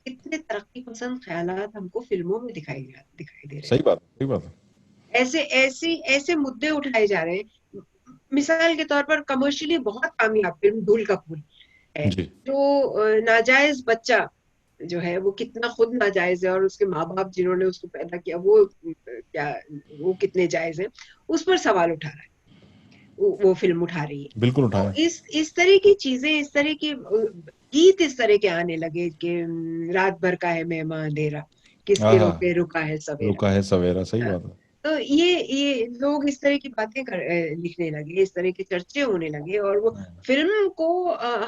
कितने तरक्की पसंद ख्यालात हमको फिल्मों में दिखाई दे रहे हैं। सही बात, सही बात है। ऐसे मुद्दे उठाए जा रहे हैं। मिसाल के तौर पर कमर्शियली बहुत कामयाब फिल्म धूल का फूल है, जी। जो नाजायज बच्चा जो है वो कितना खुद नाजायज है, और उसके माँ बाप जिन्होंने उसको पैदा किया वो क्या, वो कितने जायज है, उस पर सवाल उठा रहा है, वो फिल्म उठा रही है। बिल्कुल तो उठाएं। इस तरह की चीजें, इस तरह की गीत इस तरह के आने लगे कि रात भर का है मेहमान अंधेरा, किसके आहा, रोके रुका है सवेरा। रुका है सवेरा, सही हाँ, बात है। तो ये लोग इस तरह की बातें लिखने लगे, इस तरह के चर्चे होने लगे, और वो हाँ, फिल्म को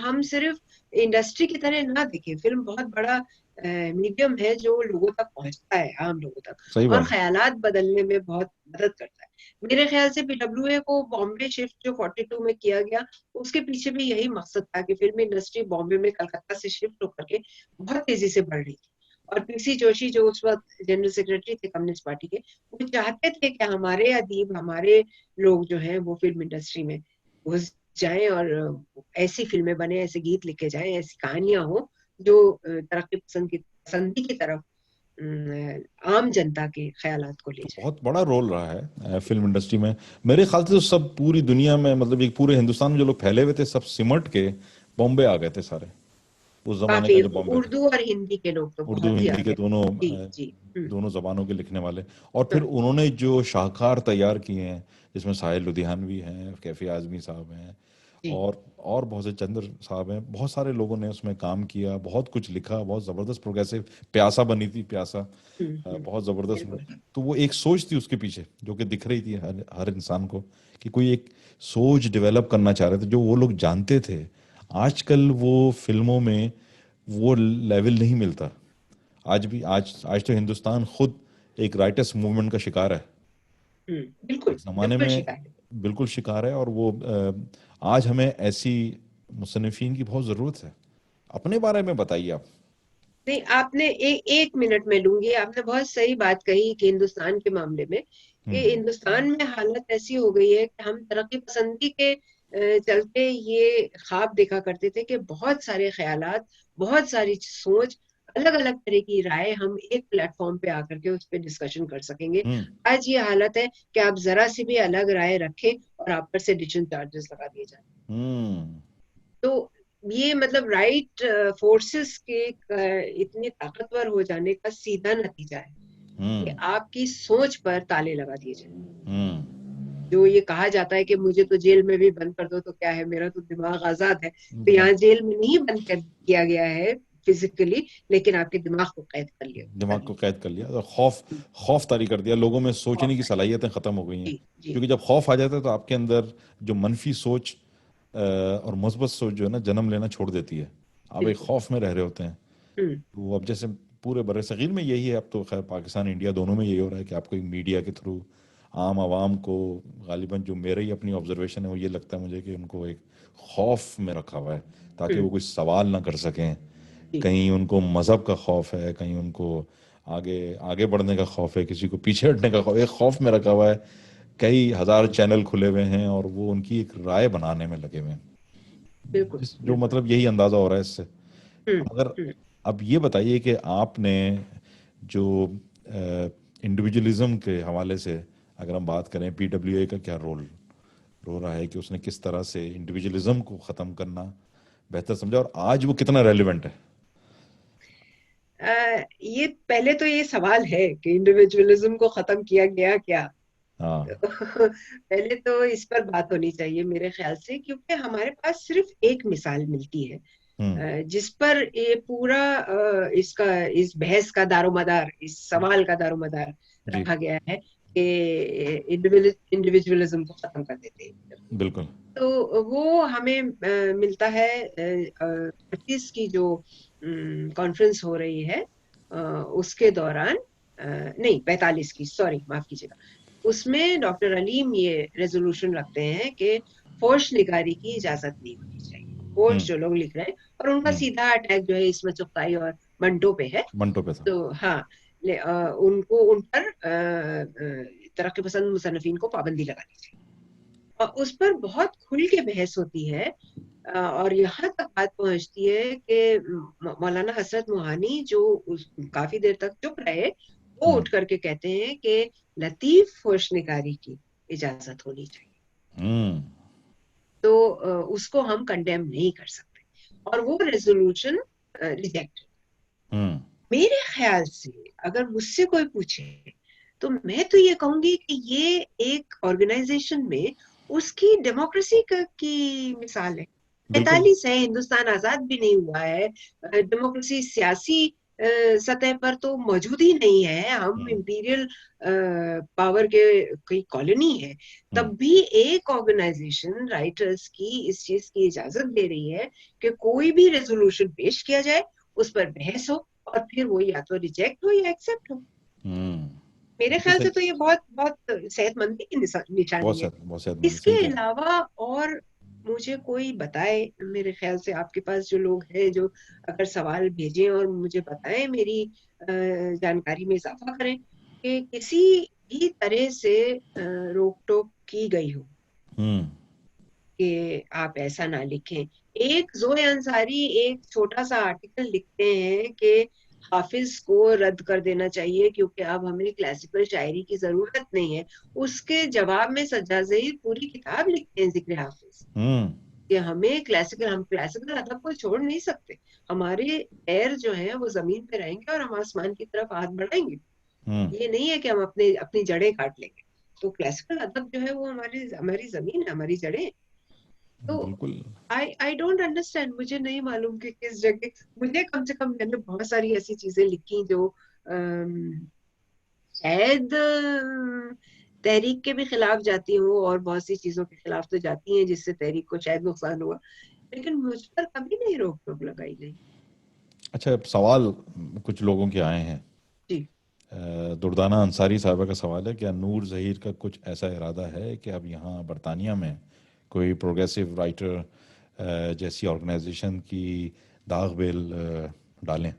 हम सिर्फ इंडस्ट्री की तरह ना देखें। फिल्म बहुत बड़ा मीडियम है जो लोगों तक पहुंचता है, आम लोगों तक, सही और बात है। ख्यालात बदलने में बहुत मदद करता है। मेरे ख्याल से पीडब्ल्यूए को बॉम्बे शिफ्ट जो 42 में किया गया, उसके पीछे भी यही मकसद था कि फिल्म इंडस्ट्री बॉम्बे में कलकत्ता से शिफ्ट होकर के बहुत तेजी से बढ़ रही थी। और पीसी जोशी जो उस वक्त जनरल सेक्रेटरी थे कम्युनिस्ट पार्टी के, वो चाहते थे कि हमारे अदीब, हमारे लोग जो हैं वो फिल्म इंडस्ट्री में घुस जाएं, और ऐसी फिल्में बने, ऐसे गीत लिखे जाएं, ऐसी कहानियां हो जो तरक्की पसंदी की तरफ आम जनता के ख्यालात को ले तो जाए। बहुत बड़ा रोल रहा है फिल्म इंडस्ट्री में। मेरे ख्याल से तो सब पूरी दुनिया में, मतलब एक पूरे हिंदुस्तान में जो लोग फैले हुए थे, सब सिमट के बॉम्बे आ गए थे सारे। उस जमाने का काफी जो बॉम्बे था। उर्दू और हिंदी के लोग तो उर्दू बहुत ही हिंदी के आगे थे। दोनों जी जी। दोनों जबानों के लिखने वाले। और फिर हाँ, उन्होंने जो शाहकार तैयार किए हैं, जिसमें साहिल लुधियानवी हैं, कैफी आजमी साहब हैं, जी। और बहुत से चंद्र साहब हैं, बहुत सारे लोगों ने उसमें काम किया, बहुत कुछ लिखा, बहुत ज़बरदस्त प्रोग्रेसिव। प्यासा बनी थी, प्यासा बहुत ज़बरदस्त। बिल्कुल। तो वो एक सोच थी उसके पीछे जो कि दिख रही थी हर हर इंसान को, कि कोई एक सोच डेवलप करना चाह रहे थे जो वो लोग जानते थे। आजकल वो फिल्मों में वो लेवल नहीं मिलता। आज भी, आज तो हिंदुस्तान खुद एक राइटर्स मूवमेंट का शिकार है। बिल्कुल एक जमाने बिल्कुल में शिकायत। बिल्कुल शिकार है। और वो आज हमें ऐसी मुसन्निफीन की बहुत ज़रूरत है। अपने बारे में बताइए आप। नहीं, आपने एक मिनट में लूंगी, आपने बहुत सही बात कही कि हिंदुस्तान के मामले में, कि हम्म। हिंदुस्तान में हालत ऐसी हो गई है कि हम तरक्की पसंदी के चलते ये ख्वाब देखा करते थे कि बहुत सारे ख्यालात, बहुत सारी सोच, अलग अलग तरह की राय हम एक प्लेटफॉर्म पे आकर के उस पर डिस्कशन कर सकेंगे। हम्म। आज ये हालत है कि आप जरा सी भी अलग राय रखें और आप पर से एडिशन चार्जेस लगा दिए जाए। हम्म। तो ये मतलब राइट फोर्सेस के इतने ताकतवर हो जाने का सीधा नतीजा है कि हम्म। आपकी सोच पर ताले लगा दिए जाए। हम्म। जो ये कहा जाता है कि मुझे तो जेल में भी बंद कर दो तो क्या है, मेरा तो दिमाग आजाद है, तो दिमाग यहाँ जेल में नहीं बंद कर किया गया है फिजिकली, लेकिन आपके दिमाग को कैद कर लिया दिमाग कर को लिया। कैद कर लिया और खौफ तारी कर दिया। लोगों में सोचने की खौफ है। सलाहियतें खत्म हो गई हैं। जी जी। क्योंकि जब खौफ आ जाता है तो आपके अंदर जो मनफी सोच और मुस्बत सोच जो है ना, जन्म लेना छोड़ देती है। आप एक बिल्कुल। खौफ में रह रहे होते हैं। हम्म तो अब जैसे पूरे बड़े सगीर में यही है। अब तो खैर पाकिस्तान इंडिया दोनों में यही हो रहा है कि आपको एक मीडिया के थ्रू आम आवाम को, गालिबन जो मेरे ही अपनी ऑब्जर्वेशन है वो ये लगता है मुझे कि उनको एक खौफ में रखा हुआ है ताकि वो हम्म। कोई सवाल ना कर सकें। जी। कहीं उनको मजहब का खौफ है, कहीं उनको आगे आगे बढ़ने का खौफ है, किसी को पीछे हटने का खौफ, एक खौफ में रखा हुआ है। कई हजार चैनल खुले हुए हैं और वो उनकी एक राय बनाने में लगे हुए हैं। बिल्कुल जो बिल्कुल। मतलब यही अंदाजा हो रहा है इससे। हम्म अगर हम्म। अब ये बताइए कि आपने जो इंडिविजुअलिज्म के हवाले से अगर हम बात करें, पीडब्ल्यूए का क्या रोल रो रहा है कि उसने किस तरह से इंडिविजुअलिज्म को ख़त्म करना बेहतर समझा, और आज वो कितना रेलिवेंट है? ये पहले तो ये सवाल है कि इंडिविजुअलिज्म को खत्म किया गया क्या। हाँ। पहले तो इस पर बात होनी चाहिए मेरे ख्याल से, क्योंकि हमारे पास सिर्फ एक मिसाल मिलती है हम्म। जिस पर ये पूरा इसका इस बहस का दारोमदार, इस सवाल का दारोमदार जी। रखा गया है कि इंडिविजुअलिज्म को खत्म कर देते हैं। बिल्कुल। तो वो हमें मिलता है 25 की जो कॉन्फ्रेंस हो रही है उसके दौरान, नहीं 45 की, सॉरी माफ कीजिएगा, उसमें डॉक्टर अलीम ये रेजोल्यूशन रखते हैं कि फोर्स निगारी की इजाजत नहीं होनी चाहिए। फोर्स हम्म। जो लोग लिख रहे हैं, और उनका हम्म। सीधा अटैक जो है इसमें चुगताई और मंटो पे है। मंटो पे था। तो हाँ, उनको उन पर तरक्की पसंद मुसन्निफीन को पाबंदी लगानी चाहिए। उस पर बहुत खुल के बहस होती है और यहाँ तक बात पहुंचती है कि मौलाना हसरत मोहानी जो काफी देर तक चुप रहे, वो हम्म। उठ करके कहते हैं कि लतीफ होशनिगारी की इजाजत होनी चाहिए। हम्म। तो उसको हम कंडेम नहीं कर सकते, और वो रेजोल्यूशन रिजेक्ट। हम्म। मेरे ख्याल से अगर मुझसे कोई पूछे तो मैं तो ये कहूंगी कि ये एक ऑर्गेनाइजेशन में उसकी डेमोक्रेसी की मिसाल है। बिल्कुल। 45 है, हिंदुस्तान आजाद भी नहीं हुआ है, डेमोक्रेसी सियासी सतह पर तो मौजूद ही नहीं है, हम हम्म। इंपीरियल पावर के कोई कॉलोनी है। हम्म। तब भी एक ऑर्गेनाइजेशन राइटर्स की इस चीज की इजाजत दे रही है कि कोई भी रेजोल्यूशन पेश किया जाए, उस पर बहस हो, और फिर वो या तो रिजेक्ट हो या एक्सेप्ट हो। हम्म। मेरे बिल्कुल ख्याल से सही। तो ये बहुत बहुत सेहतमंदी की निशानी है। बहुत सेहतमंद, इसके सही कह रहे हैं। अलावा और मुझे कोई बताए, मेरे ख्याल से आपके पास जो लोग हैं जो अगर सवाल भेजें और मुझे बताएं, मेरी जानकारी में इजाफा करें कि किसी भी तरह से रोक टोक की गई हो हम्म। कि आप ऐसा ना लिखें। एक जोए अंसारी एक छोटा सा आर्टिकल लिखते हैं कि हाफिज को रद्द कर देना चाहिए क्योंकि अब हमें क्लासिकल शायरी की जरूरत नहीं है। उसके जवाब में सज्जाद ज़हीर पूरी किताब लिखते हैं जिक्र हाफिज। हम्म। कि हम क्लासिकल अदब को छोड़ नहीं सकते। हमारे पैर जो है वो जमीन पे रहेंगे और हम आसमान की तरफ हाथ बढ़ाएंगे। ये नहीं है कि हम अपनी जड़ें काट लेंगे। तो क्लासिकल अदब जो है वो हमारी हमारी जमीन है, हमारी जड़ें। तो बिल्कुल। आई डोंट अंडरस्टैंड, मुझे नहीं मालूम कि किस जगह, मुझे कम से कम, मैंने बहुत सारी ऐसी चीजें लिखी जो शायद तहरीक के भी खिलाफ जाती हूँ, और बहुत सी चीजों के खिलाफ तो जाती हैं जिससे तहरीक को शायद नुकसान हुआ, लेकिन मुझ पर कभी नहीं रोक टोक लगाई गई। अच्छा, अब सवाल कुछ लोगों के आए हैं। जी। दुर्दाना अंसारी साहबा का सवाल है, क्या नूर जहीर का कुछ ऐसा इरादा है कि अब यहाँ बरतानिया में कोई प्रोग्रेसिव राइटर जैसी ऑर्गेनाइजेशन की दाग बेल डालें?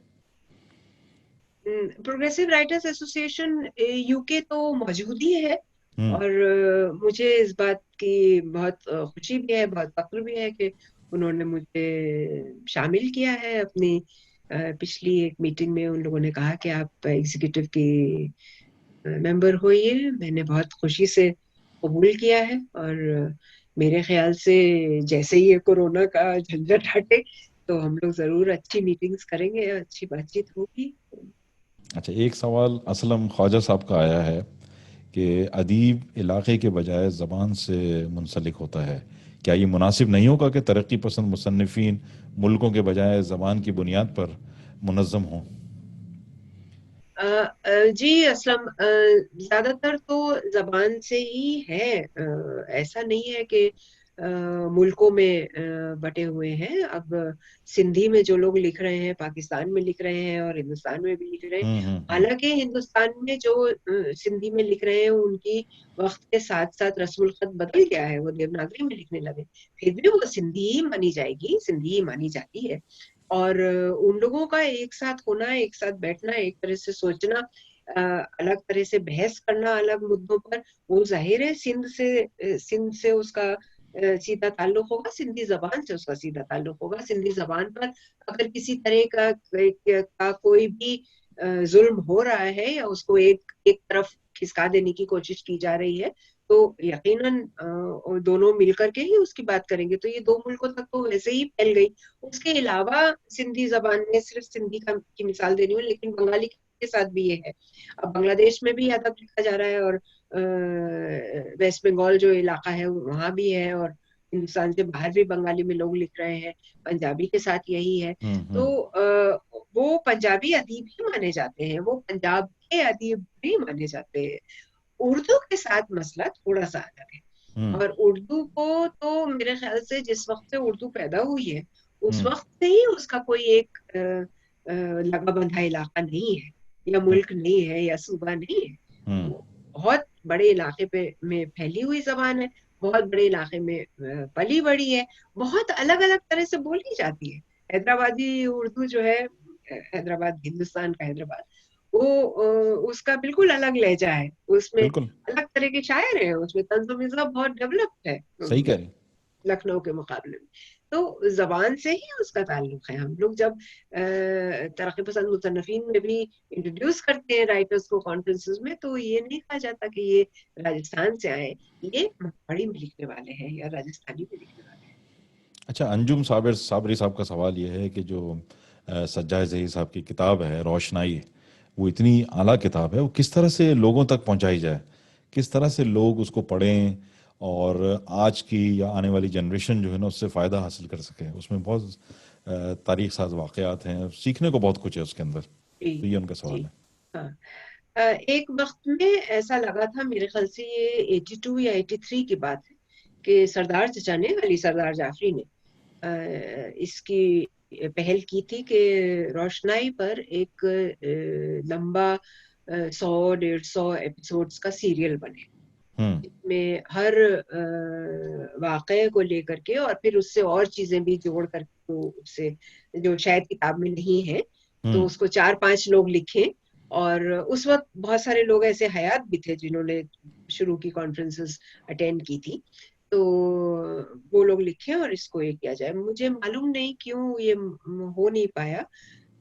प्रोग्रेसिव राइटर्स एसोसिएशन यूके तो मौजूद ही है, हम्म। और मुझे इस बात की बहुत खुशी भी है, बहुत फख्र भी है कि उन्होंने मुझे शामिल किया है अपनी पिछली एक मीटिंग में। उन लोगों ने कहा कि आप एग्जीक्यूटिव की मेंबर होइए। मैंने बहुत खुशी से कबूल किया है, और मेरे ख्याल से जैसे ही ये कोरोना का झंझट हटे तो हम लोग जरूर अच्छी मीटिंग्स करेंगे, अच्छी बातचीत होगी। अच्छा, एक सवाल असलम ख्वाजा साहब का आया है कि अदीब इलाके के बजाय ज़बान से मुंसलिक होता है। क्या ये मुनासिब नहीं होगा कि तरक्की पसंद मुसन्निफिन मुल्कों के बजाय ज़बान की बुनियाद पर मुनज़्ज़म हों? जी असलम, ज्यादातर तो जबान से ही है। ऐसा नहीं है कि मुल्कों में बटे हुए हैं। अब सिंधी में जो लोग लिख रहे हैं पाकिस्तान में लिख रहे हैं और हिंदुस्तान में भी लिख रहे हैं। हम्म। हालांकि हिंदुस्तान में जो सिंधी में लिख रहे हैं उनकी वक्त के साथ साथ रस्मुल खत बदल गया है, वो देवनागरी में लिखने लगे। फिर भी वो सिंधी ही मानी जाएगी, सिंधी ही मानी जाती है। और उन लोगों का एक साथ होना, एक साथ बैठना, एक तरह से सोचना, अलग तरह से बहस करना अलग मुद्दों पर, वो जाहिर है सिंध से उसका सीधा ताल्लुक होगा, सिंधी जबान से उसका सीधा ताल्लुक होगा। सिंधी जबान पर अगर किसी तरह का कोई भी जुल्म हो रहा है या उसको एक एक तरफ खिसका देने की कोशिश की जा रही है, तो यकीनन दोनों मिलकर के ही उसकी बात करेंगे। तो ये दो मुल्कों तक तो वैसे ही फैल गई। उसके अलावा सिंधी जबान में सिर्फ सिंधी की मिसाल देनी हूँ, लेकिन बंगाली के साथ भी ये है। अब बांग्लादेश में भी अदब लिखा जा रहा है, और वेस्ट बंगाल जो इलाका है वहां भी है, और हिंदुस्तान से बाहर भी बंगाली में लोग लिख रहे हैं। पंजाबी के साथ यही है। तो वो पंजाबी अदीब ही माने जाते हैं, वो पंजाब के अदीब भी माने जाते हैं। उर्दू के साथ मसला थोड़ा सा अलग है। हम्म। और उर्दू को तो मेरे ख्याल से जिस वक्त से उर्दू पैदा हुई है उस हम्म। वक्त से ही उसका कोई एक लगा बंधा इलाका नहीं है, या मुल्क नहीं है, या सूबा नहीं है। हम्म। वो बहुत बड़े इलाके पे में फैली हुई जबान है, बहुत बड़े इलाके में पली बड़ी है, बहुत अलग अलग तरह से बोली जाती है। हैदराबादी उर्दू जो है, हैदराबाद, हिंदुस्तान का हैदराबाद, वो उसका बिल्कुल अलग लहजा है, उसमें बिल्कुल अलग तरह के शायर हैं, उसमें तंज़ मिज़्ज़ा बहुत डेवलप्ड है सही कह रही। लखनऊ के मुकाबले में। तो जबान से ही उसका ताल्लुक है। हम लोग जब तरक्की पसंद मुसन्निफीन में भी इंट्रोड्यूस करते हैं राइटर्स को कॉन्फ्रेंसेस में, तो ये नहीं कहा जाता कि ये राजस्थान से आए, ये पहाड़ी में लिखने वाले हैं या राजस्थानी में लिखने वाले हैं। अच्छा, अंजुम साबरी साहब का सवाल ये है कि जो सज्जाद ज़हीर साहब की किताब है रोशनाई, वो इतनी आला किताब है, वो किस तरह से लोगों तक पहुंचाई जाए, किस तरह से लोग उसको पढ़ें और आज की या आने वाली जनरेशन जो है ना उससे फ़ायदा हासिल कर सके। उसमें बहुत तारीख साज वाक़यात हैं, सीखने को बहुत कुछ है उसके अंदर। जी। तो ये उनका सवाल जी। है। हाँ। एक वक्त में ऐसा लगा था, मेरे ख्याल से ये 82 या 83 की बात है, कि सरदार चचा ने, अली सरदार जाफरी ने इसकी पहल की थी कि रोशनाई पर एक लंबा 100-150 एपिसोड्स का सीरियल बने, हम्म। में हर वाक़ये को लेकर के और फिर उससे और चीजें भी जोड़ करके, तो उससे जो शायद किताब में नहीं है, तो हम्म। उसको 4-5 लोग लिखें। और उस वक्त बहुत सारे लोग ऐसे हयात भी थे जिन्होंने शुरू की कॉन्फ्रेंसेस अटेंड की थी, तो वो लोग लिखें और इसको ये किया जाए। मुझे मालूम नहीं क्यों ये हो नहीं पाया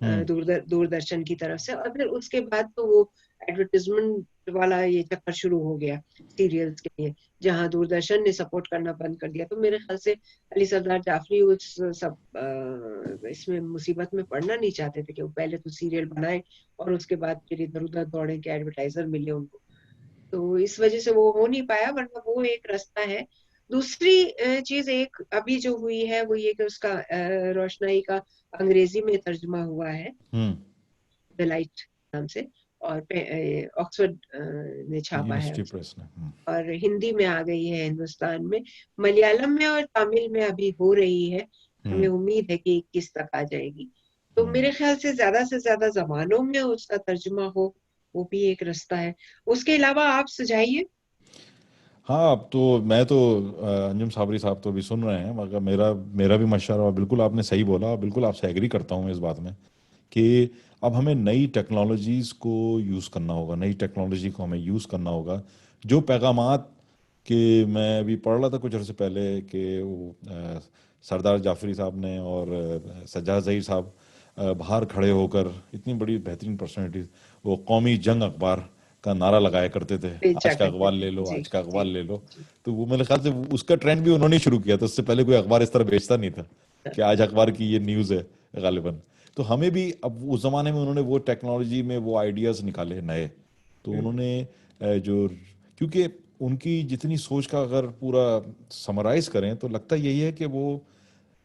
हम्म। दूरदर्शन की तरफ से। और फिर उसके बाद तो वो एडवर्टाइजमेंट वाला ये चक्कर शुरू हो गया सीरियल्स के लिए, जहां दूरदर्शन ने सपोर्ट करना बंद कर दिया। तो मेरे ख्याल से अली सरदार जाफरी उस सब इसमें मुसीबत में पड़ना नहीं चाहते थे कि वो पहले तो सीरियल बनाए और उसके बाद फिर इधर उधर दौड़े कि एडवर्टाइजर मिले उनको। तो इस वजह से वो हो नहीं पाया, वरना वो एक रास्ता है। दूसरी चीज एक अभी जो हुई है वो ये कि उसका रोशनाई का अंग्रेजी में तर्जुमा हुआ है, द लाइट नाम से, और ऑक्सफोर्ड ने छापा है यूनिवर्सिटी उसको, प्रेस ने। और हिंदी में आ गई है हिंदुस्तान में। मलयालम में और तमिल में अभी हो रही है, हमें उम्मीद है कि 21 तक आ जाएगी। तो मेरे ख्याल से ज्यादा जबानों में उसका तर्जुमा हो, वो भी एक रास्ता है। उसके अलावा आप सुझाइए। हाँ, अब तो मैं तो अंजुम साबरी साहब तो अभी सुन रहे हैं, मगर मेरा मेरा भी मशवरा, बिल्कुल आपने सही बोला, बिल्कुल आपसे एग्री करता हूँ मैं इस बात में कि अब हमें नई टेक्नोलॉजीज़ को यूज़ करना होगा, नई टेक्नोलॉजी को हमें यूज़ करना होगा। जो पैगामात कि मैं अभी पढ़ रहा था कुछ अर्से पहले कि वो सरदार जाफरी साहब ने और सज्जाद ज़हीर साहब बाहर खड़े होकर, इतनी बड़ी बेहतरीन पर्सनैलिटीज, वो कौमी जंग अखबार का नारा लगाया करते थे, बेचा आज का करते अखबार थे। ले लो, जी आज का अखबार जी ले लो। जी। तो वो मेरे ख्याल से उसका ट्रेंड भी उन्होंने ही शुरू किया था, उससे पहले कोई अखबार इस तरह बेचता नहीं था कि आज अखबार की ये न्यूज़ है गालिबन। तो हमें भी अब, उस ज़माने में उन्होंने वो टेक्नोलॉजी में वो आइडियाज़ निकाले नए, तो उन्होंने जो, क्योंकि उनकी जितनी सोच का अगर पूरा समराइज करें तो लगता यही है कि वो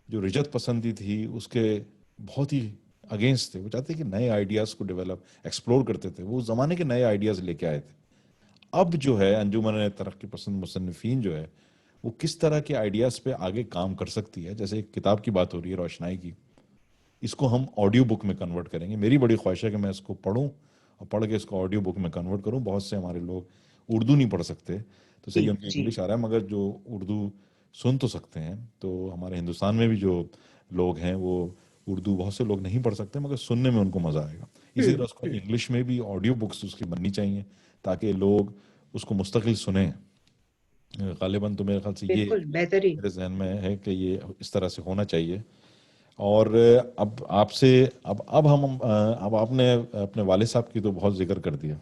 जो रिजत पसंदी थी उसके बहुत ही अगेंस्ट थे। वो चाहते कि नए आइडियाज़ को डेवलप, एक्सप्लोर करते थे, वो उस ज़माने के नए आइडियाज़ लेके आए थे। अब जो है अंजुमन तरक्की पसंद मुसन्निफीन जो है, वो किस तरह के आइडियाज़ पे आगे काम कर सकती है। जैसे एक किताब की बात हो रही है रोशनाई की, इसको हम ऑडियो बुक में कन्वर्ट करेंगे। मेरी बड़ी ख्वाहिश है कि मैं इसको पढूं और पढ़ के इसको ऑडियो बुक में कन्वर्ट करूं। बहुत से हमारे लोग उर्दू नहीं पढ़ सकते, तो जी सही उनको जी। इंग्लिश आ रहा है, मगर जो उर्दू सुन तो सकते हैं। तो हमारे हिंदुस्तान में भी जो लोग हैं वो उर्दू बहुत से लोग नहीं पढ़ सकते, मगर सुनने में उनको मज़ा आएगा। इसी तरह उसको हम्म। इंग्लिश में भी ऑडियो बुक्स उसकी बननी चाहिए ताकि लोग उसको मुस्तकिल सुने। गालिबन तो मेरे ख्याल से ये बिल्कुल बेहतरीन। मेरे जहन में है कि ये इस तरह से होना चाहिए। और अब आपसे, अब आपने अपने वालिद साहब की तो बहुत जिक्र कर दिया।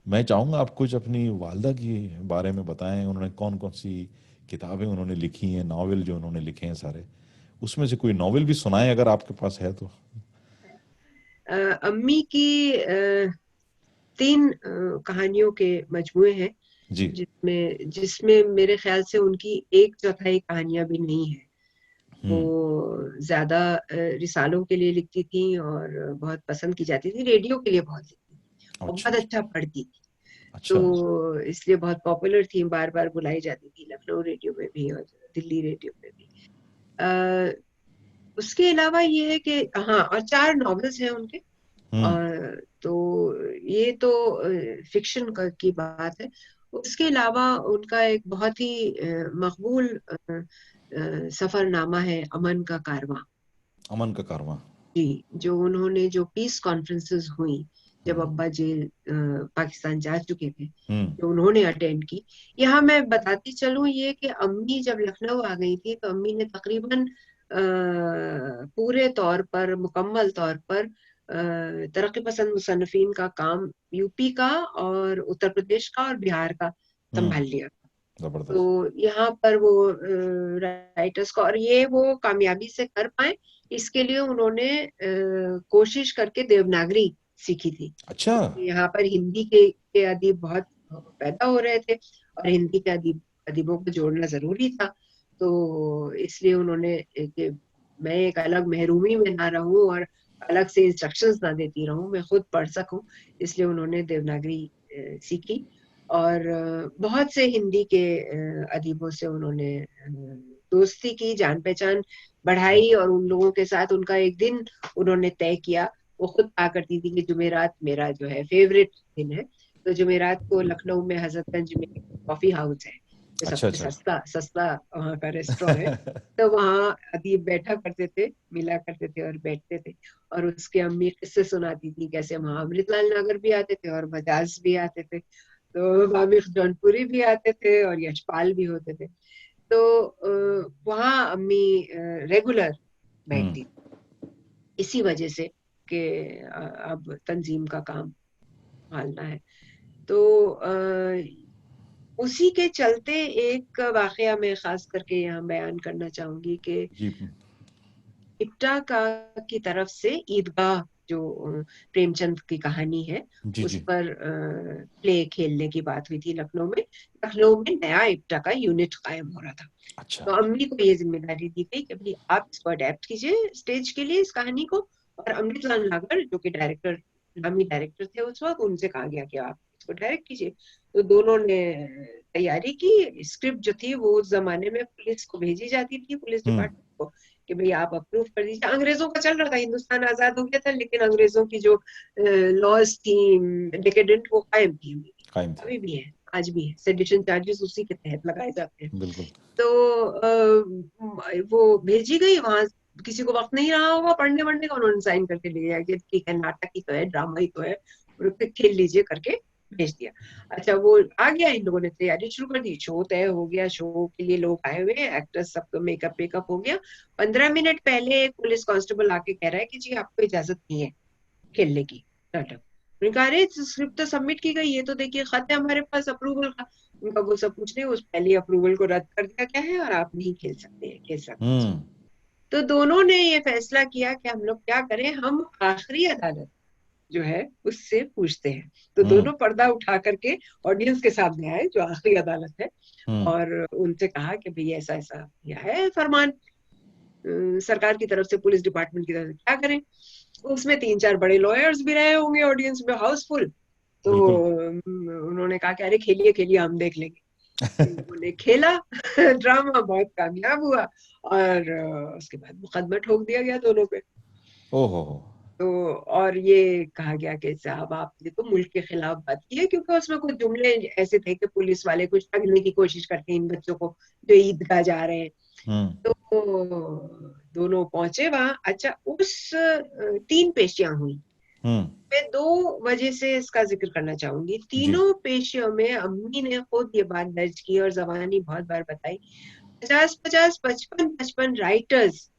मैं चाहूँगा आप कुछ अपनी वालदा की बारे में बताएं, उन्होंने कौन कौन सी किताबें उन्होंने लिखी हैं, नावल जो उन्होंने लिखे हैं सारे, उसमें से कोई नावल भी सुनाएं अगर आपके पास है तो। अम्मी की 3 कहानियों के मजमुए हैं, जी। जिसमें जिसमें मेरे ख्याल से उनकी 1/4 कहानियां भी नहीं है। वो हम्म। ज्यादा रिसालों के लिए लिखती थी और बहुत पसंद की जाती थी, रेडियो के लिए बहुत लिखती थी और अच्छा बहुत अच्छा। अच्छा पढ़ती थी। अच्छा। तो इसलिए बहुत पॉपुलर थी, बार बार बुलाई जाती थी लखनऊ रेडियो में भी और दिल्ली रेडियो में भी। अ, उसके अलावा ये है कि हाँ, और 4 नॉवेल्स हैं उनके। हम्म। और तो ये तो फिक्शन की बात है। उसके अलावा उनका एक बहुत ही मकबूल सफरनामा है, अमन का कारवां। अमन का कारवां। जी, जो उन्होंने जो पीस कॉन्फ्रेंसेस हुई जब हम्म। अब्बा जेल पाकिस्तान जा चुके थे, हम्म। जो उन्होंने अटेंड की। यहाँ मैं बताती चलूं ये कि अम्मी जब लखनऊ आ गई थी तो अम्मी ने तकरीबन पूरे तौर पर, मुकम्मल तौर पर तरक्की पसंद मुसन्निफीन का काम यूपी का और उत्तर प्रदेश का और बिहार का हम्म। संभाल लिया। तो जबरदस्त। यहाँ पर वो राइटर्स को, और ये वो कामयाबी से कर पाए, इसके लिए उन्होंने कोशिश करके देवनागरी सीखी थी, अच्छा। क्योंकि यहाँ पर हिंदी के अदीब बहुत पैदा हो रहे थे और हिंदी के अदीबों को जोड़ना जरूरी था। तो इसलिए उन्होंने कि मैं एक अलग महरूमी में ना रहूं और अलग से इंस्ट्रक्शंस ना देती रहूं, मैं खुद पढ़ सकूं, इसलिए उन्होंने देवनागरी सीखी। और बहुत से हिंदी के अदीबों से उन्होंने दोस्ती की, जान पहचान बढ़ाई, और उन लोगों के साथ उनका एक दिन उन्होंने तय किया। वो खुद कहा करती थी कि जुमेरात मेरा जो है फेवरेट दिन है। तो जुमेरात को लखनऊ में हजरतगंज में कॉफी हाउस है, जो अच्छा सबसे अच्छा। सस्ता सस्ता वहाँ का रेस्टोरेंट है। तो वहाँ अदीब बैठा करते थे, मिला करते थे और बैठते थे। और उसके अम्मी किस्से सुनाती थी कैसे वहाँ अमृतलाल नागर भी आते थे और मजाज भी आते थे, तो मामिक जौनपुरी भी आते थे और यशपाल भी होते थे। तो वहाँ अम्मी रेगुलर हम्म। बैठती, इसी वजह से कि अब तंजीम का काम संभालना है। तो उसी के चलते एक वाकया मैं खास करके यहाँ बयान करना चाहूंगी कि जी इप्टा का की तरफ से ईदगाह जो प्रेमचंद की कहानी है जी उस जी। पर प्ले खेलने की बात हुई थी लखनऊ में। लखनऊ में नया इप्टा का यूनिट कायम हो रहा था। अच्छा। तो अम्मी को ये जिम्मेदारी दी गई कि भाई आप इसको अडेप्ट कीजिए स्टेज के लिए इस कहानी को। और अमृतलाल नागर जो कि डायरेक्टर, नामी डायरेक्टर थे उस वक्त, उनसे कहा गया कि आप इसको डायरेक्ट कीजिए। तो दोनों ने तैयारी की। स्क्रिप्ट जो थी वो उस जमाने में पुलिस को भेजी जाती थी, पुलिस हम्म। डिपार्टमेंट को, कि भाई आप अप्रूव कर दीजिए। अंग्रेजों का चल रहा था, हिंदुस्तान आजाद हो गया था, लेकिन अंग्रेजों की जो लॉज थी डिकेडेंट वो कायम थी, कायम थी। अभी भी है, आज भी है। सेडिशन चार्जेस उसी के तहत लगाए जाते हैं। बिल्कुल। तो वो भेजी गई वहां। किसी को वक्त नहीं रहा होगा पढ़ने वढ़ने का, उन्होंने साइन करके ले गया कि ठीक है, नाटक ही तो है, ड्रामा ही तो है, और फिर खेल लीजिए करके भेज दिया। अच्छा, वो आ गया, इन लोगों ने तैयारी शुरू कर दी, शो तय हो गया, शो के लिए लोग आए हुए, एक्टर्स सबको मेकअप वेकअप हो गया। 15 मिनट पहले एक पुलिस कांस्टेबल आके कह रहा है कि जी आपको इजाजत नहीं है खेलने की नाटक। उन्होंने कहा अरे स्क्रिप्ट तो सबमिट की गई है, तो देखिए खत है हमारे पास अप्रूवल का। उनका वो सब कुछ नहीं, उस पहले अप्रूवल को रद्द कर दिया गया है और आप नहीं खेल सकते हैं, खेल सकते हैं। हम्म। तो दोनों ने ये फैसला किया कि हम लोग क्या करें, हम आखिरी अदालत जो है उससे पूछते हैं। तो हम्म। दोनों पर्दा उठा करके ऑडियंस के सामने आए, जो आखिरी अदालत है, हम्म। और उनसे कहा कि भाई ऐसा ऐसा यह है फरमान सरकार की तरफ से, पुलिस डिपार्टमेंट की तरफ से, क्या करें। उसमें 3-4 बड़े लॉयर्स भी रहे होंगे ऑडियंस में, हाउसफुल। तो बिल्कुल। उन्होंने कहा कि अरे खेलिए खेलिए, हम देख लेंगे। उन्होंने खेला ड्रामा बहुत कामयाब हुआ, और उसके बाद मुकदमा ठोक दिया गया दोनों पे। ओहो हो। तो और ये कहा गया कि साहब आपने तो मुल्क के खिलाफ बात की है, क्योंकि उसमें कुछ जुमले ऐसे थे कि पुलिस वाले कुछ ठगने की कोशिश करते हैं इन बच्चों को जो ईदगाह जा रहे हैं। हम्म। तो दोनों पहुंचे वहां। अच्छा, उस 3 पेशियां हुई। हम्म। मैं 2 वजह से इसका जिक्र करना चाहूंगी। जी। तीनों पेशियों में अम्मी ने खुद ये बात दर्ज की और जबानी बहुत बार बताई, 50-50, 55-55 राइटर्स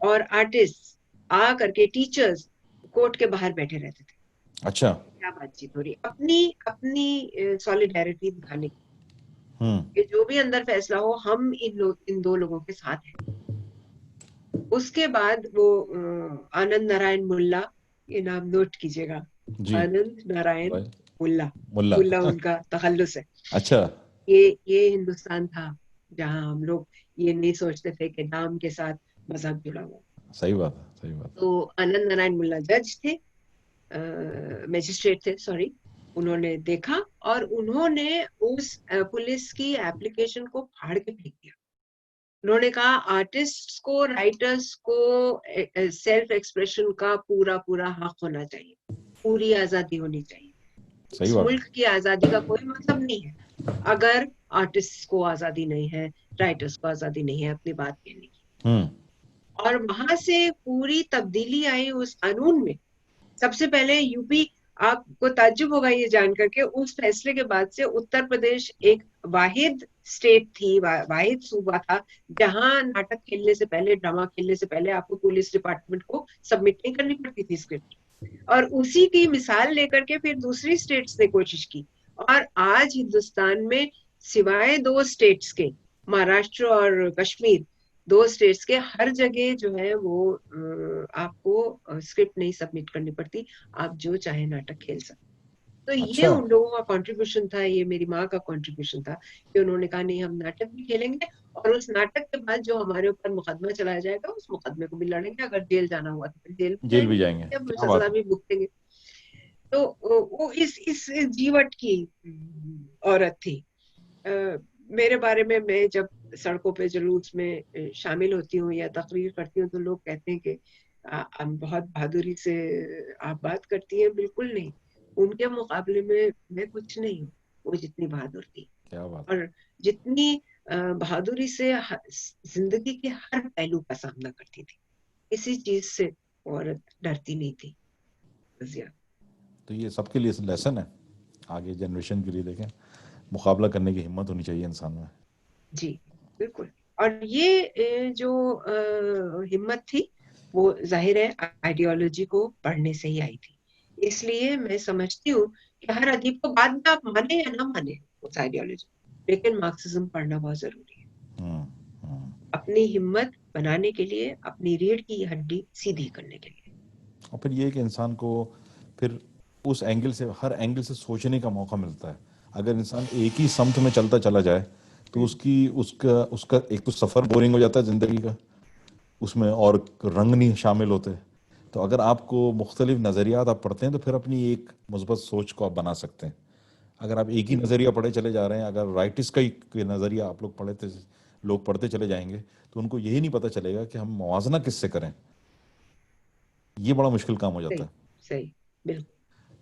और आर्टिस्ट आ करके, टीचर्स कोर्ट के बाहर बैठे रहते थे। अच्छा। क्या बातचीत हो रही, अपनी अपनी सॉलिडेरिटी दिखाने की, हम्म। कि जो भी अंदर फैसला हो हम इन 2 लोगों के साथ हैं। उसके बाद वो आनंद नारायण मुल्ला, ये नाम नोट कीजिएगा, जी। आनंद नारायण भाई। मुल्ला, मुल्ला। मुल्ला उनका तखल्लुस है। अच्छा। ये हिंदुस्तान था जहां हम लोग ये नहीं सोचते थे कि नाम के साथ मजहब जुड़ा हुआ। सही बात है, सही बात है। तो आनंद नारायण मुल्ला जज थे, मजिस्ट्रेट थे, सॉरी। उन्होंने देखा और उन्होंने उस पुलिस की एप्लीकेशन को फाड़ के फेंक दिया। उन्होंने कहा आर्टिस्ट्स को, राइटर्स को सेल्फ एक्सप्रेशन का पूरा पूरा हक होना चाहिए, पूरी आजादी होनी चाहिए। सही इस बात मुल्क है। की आजादी का कोई मतलब नहीं है अगर आर्टिस्ट्स को आजादी नहीं है, राइटर्स को आजादी नहीं है अपनी बात कहने की। हम्म। और वहां से पूरी तब्दीली आई उस कानून में। सबसे पहले यूपी, आपको ताज्जुब होगा ये जान करके, उस फैसले के बाद से उत्तर प्रदेश एक वाहिद स्टेट थी, वाहिद सूबा था, जहां नाटक खेलने से पहले, ड्रामा खेलने से पहले आपको पुलिस डिपार्टमेंट को सबमिट नहीं करनी पड़ती थी स्क्रिप्ट। और उसी की मिसाल लेकर के फिर दूसरी स्टेट्स ने कोशिश की। और आज हिंदुस्तान में सिवाय 2 स्टेट्स के, महाराष्ट्र और कश्मीर, 2 स्टेट्स के, हर जगह जो है वो आपको स्क्रिप्ट नहीं सबमिट करनी पड़ती, आप जो चाहे नाटक खेल सकते। तो ये अच्छा। उन लोगों का कंट्रीब्यूशन था, ये मेरी माँ का कंट्रीब्यूशन था, कि उन्होंने कहा नहीं, हम नाटक भी खेलेंगे, और उस नाटक के बाद जो हमारे ऊपर मुकदमा चलाया जाएगा उस मुकदमे को भी लड़ेंगे, अगर जेल जाना हुआ तो फिर जेल भी जेल भी जाएंगे जाएंगे, या क्या बात सजा है। भी भुगतेंगे। तो वो इस जीवट की औरत थी। मेरे बारे में, मैं जब सड़कों पे जुलूस में शामिल होती हूँ या तकरीर करती हूँ, तो लोग कहते हैं कि हम बहुत बहादुरी से आप बात करती हैं। बिल्कुल नहीं, उनके मुकाबले में मैं कुछ नहीं हूँ, वो जितनी बहादुर थी। क्या बात है। और जितनी बहादुरी से जिंदगी के हर पहलू का सामना करती थी, किसी चीज से औरत डरती नहीं थी। रज़िया। तो ये सबके लिए लेसन है, आगे जनरेशन के लिए। देखें, मुकाबला करने की हिम्मत होनी चाहिए इंसान में। जी, बिल्कुल। और ये जो हिम्मत थी, वो जाहिर है आइडियोलॉजी को पढ़ने से ही आई थी। इसलिए मैं समझती हूँ कि हर अदीब को बाद में आप माने या ना माने उस आइडियोलॉजी, लेकिन मार्क्सिज्म पढ़ना बहुत जरूरी है हम्म, हम्म। अपनी हिम्मत बनाने के लिए, अपनी रीढ़ की हड्डी सीधी करने के लिए। और फिर ये है कि इंसान को फिर उस एंगल से, हर एंगल से सोचने का मौका मिलता है। अगर इंसान एक ही समत में चलता चला जाए तो हम्म, उसकी उसका उसका एक तो सफ़र बोरिंग हो जाता है ज़िंदगी का, उसमें और रंग नहीं शामिल होते। तो अगर आपको मुख्तलिफ नज़रियात आप पढ़ते हैं तो फिर अपनी एक मुस्बत सोच को आप बना सकते हैं। अगर आप एक ही जी नज़रिया पढ़े चले जा रहे हैं, अगर राइटिस्ट का ही नज़रिया आप लोग पढ़ते चले जाएंगे तो उनको यही नहीं पता चलेगा कि हम मुवाजना किससे करें। ये बड़ा मुश्किल काम हो जाता सही, है। सही, बिल्कुल।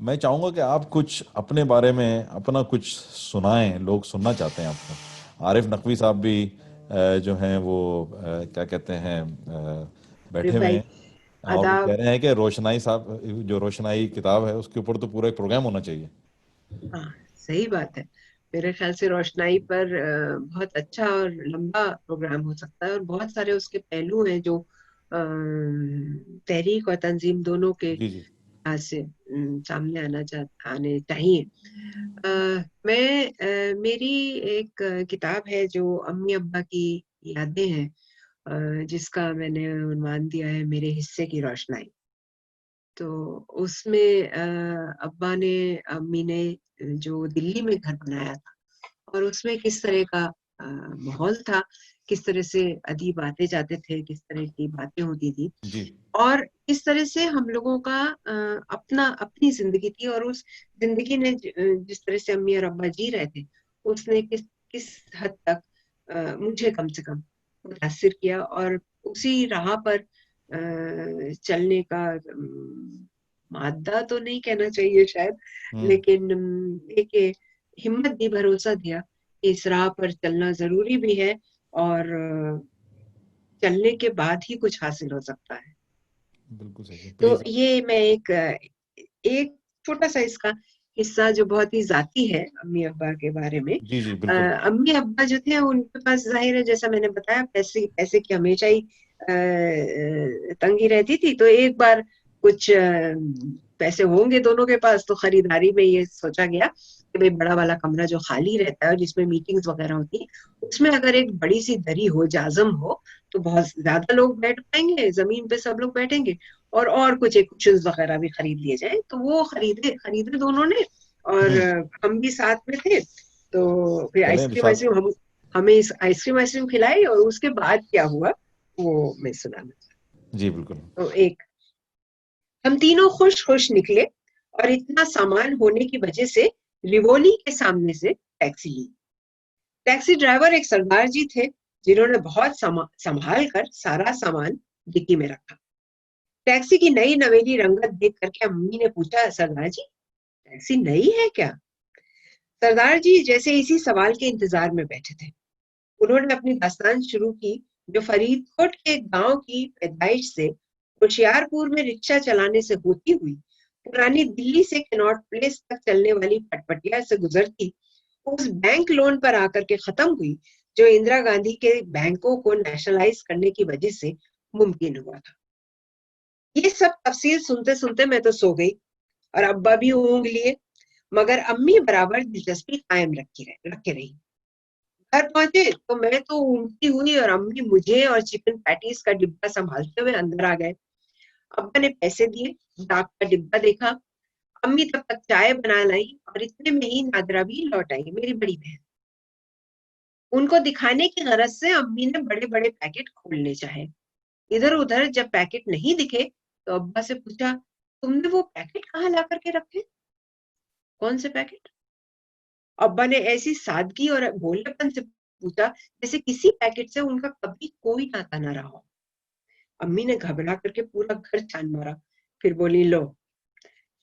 मैं चाहूंगा कि आप कुछ अपने बारे में अपना कुछ सुनाएं, लोग सुनना चाहते हैं आपको। आरिफ नकवी साहब भी जो हैं वो क्या कहते हैं अरे बैठे हुए भाई, हैं और वो कह आदाब। रहे हैं कि रोशनाई साहब, जो रोशनाई किताब है उसके ऊपर तो पूरा एक प्रोग्राम होना चाहिए। हाँ, सही बात है। मेरे ख्याल से रोशनाई पर बहुत अच्छा और लंबा प्रोग्राम हो सकता है, और बहुत सारे उसके पहलू हैं जो तहरीक और तंजीम दोनों के जी जी। हाथ से सामने आने चाहिए। मेरी एक किताब है जो अम्मी अब्बा की यादें हैं, जिसका मैंने उन्वान दिया है मेरे हिस्से की रोशनाई। तो उसमें अब्बा ने, अम्मी ने जो दिल्ली में घर बनाया था, और उसमें किस तरह का माहौल था, किस तरह से अदीब आते जाते थे, किस तरह की बातें होती थी, जी और किस तरह से हम लोगों का अपनी जिंदगी थी, और उस जिंदगी ने जिस तरह से अम्मी और अब्बा जी रहे थे, उसने किस किस हद तक मुझे कम से कम मुतासिर किया, और उसी राह पर चलने का मादा तो नहीं कहना चाहिए शायद, हम्म। लेकिन एक हिम्मत दी, भरोसा दिया कि इस राह पर चलना जरूरी भी है, और चलने के बाद ही कुछ हासिल हो सकता है। बिल्कुल सही है, तो प्लीज। ये मैं एक छोटा सा इसका हिस्सा जो बहुत ही जाती है अम्मी अब्बा के बारे में। जी जी बिल्कुल। अम्मी अब्बा जो थे उनके पास जाहिर है, जैसा मैंने बताया, पैसे पैसे की हमेशा ही तंगी रहती थी। तो एक बार कुछ पैसे होंगे दोनों के पास, तो खरीदारी में ये सोचा गया कि भाई बड़ा वाला कमरा जो खाली रहता है और जिसमें मीटिंग्स वगैरह होती है, उसमें अगर एक बड़ी सी दरी हो, जाजम हो, तो बहुत ज्यादा लोग बैठ पाएंगे, जमीन पे सब लोग बैठेंगे, और कुछ एक कुशन्स वगैरह भी खरीद लिए जाए। तो वो खरीदे खरीदे दोनों ने, और हम्म। हम भी साथ में थे। तो फिर चलें आइसक्रीम साथ। आइसक्रीम हम हमें इस आइसक्रीम खिलाई, और उसके बाद क्या हुआ वो मैं सुनाना जी बिल्कुल। चाहती हूँ। तो एक, हम तीनों खुश खुश निकले, और इतना सामान होने की वजह से रिवोली के सामने से टैक्सी ली। टैक्सी ड्राइवर एक सरदार जी थे, जिन्होंने बहुत संभाल कर सारा सामान डिक्की में रखा। टैक्सी की नई नवेली रंगत देख करके अम्मी ने पूछा, सरदार जी, टैक्सी नई है क्या? सरदार जी जैसे इसी सवाल के इंतजार में बैठे थे, उन्होंने अपनी दास्तान शुरू की, जो फरीदकोट के गांव की पैदाइश से होशियारपुर में रिक्शा चलाने से होती हुई पुरानी दिल्ली से कनॉट प्लेस तक चलने वाली पटपटिया से गुजरती, उस बैंक लोन पर आकर के खत्म हुई, जो इंदिरा गांधी के बैंकों को नेशनलाइज करने की वजह से मुमकिन हुआ था। ये सब तफसील सुनते सुनते मैं तो सो गई, और अब्बा भी ऊँघ लिए, मगर अम्मी बराबर दिलचस्पी कायम रखे रही। घर पहुंचे तो मैं तो ऊँघती हुई, और अम्मी मुझे और चिकन पैटीज का डिब्बा संभालते हुए अंदर आ गए। अब्बा ने पैसे दिए, डाक का डिब्बा देखा, अम्मी तब तक चाय बना लाई, और इतने में ही नादरा भी लौट आई, मेरी बड़ी बहन। उनको दिखाने की गरज से अम्मी ने बड़े बड़े पैकेट खोलने चाहे। इधर उधर जब पैकेट नहीं दिखे, तो अब्बा से पूछा, तुमने वो पैकेट कहाँ ला करके रखे? कौन से पैकेट? अब्बा ने ऐसी सादगी और भोलेपन से पूछा, जैसे किसी पैकेट से उनका कभी कोई नाता न रहा हो। अम्मी ने घबरा करके पूरा घर छान मारा, फिर बोली, लो,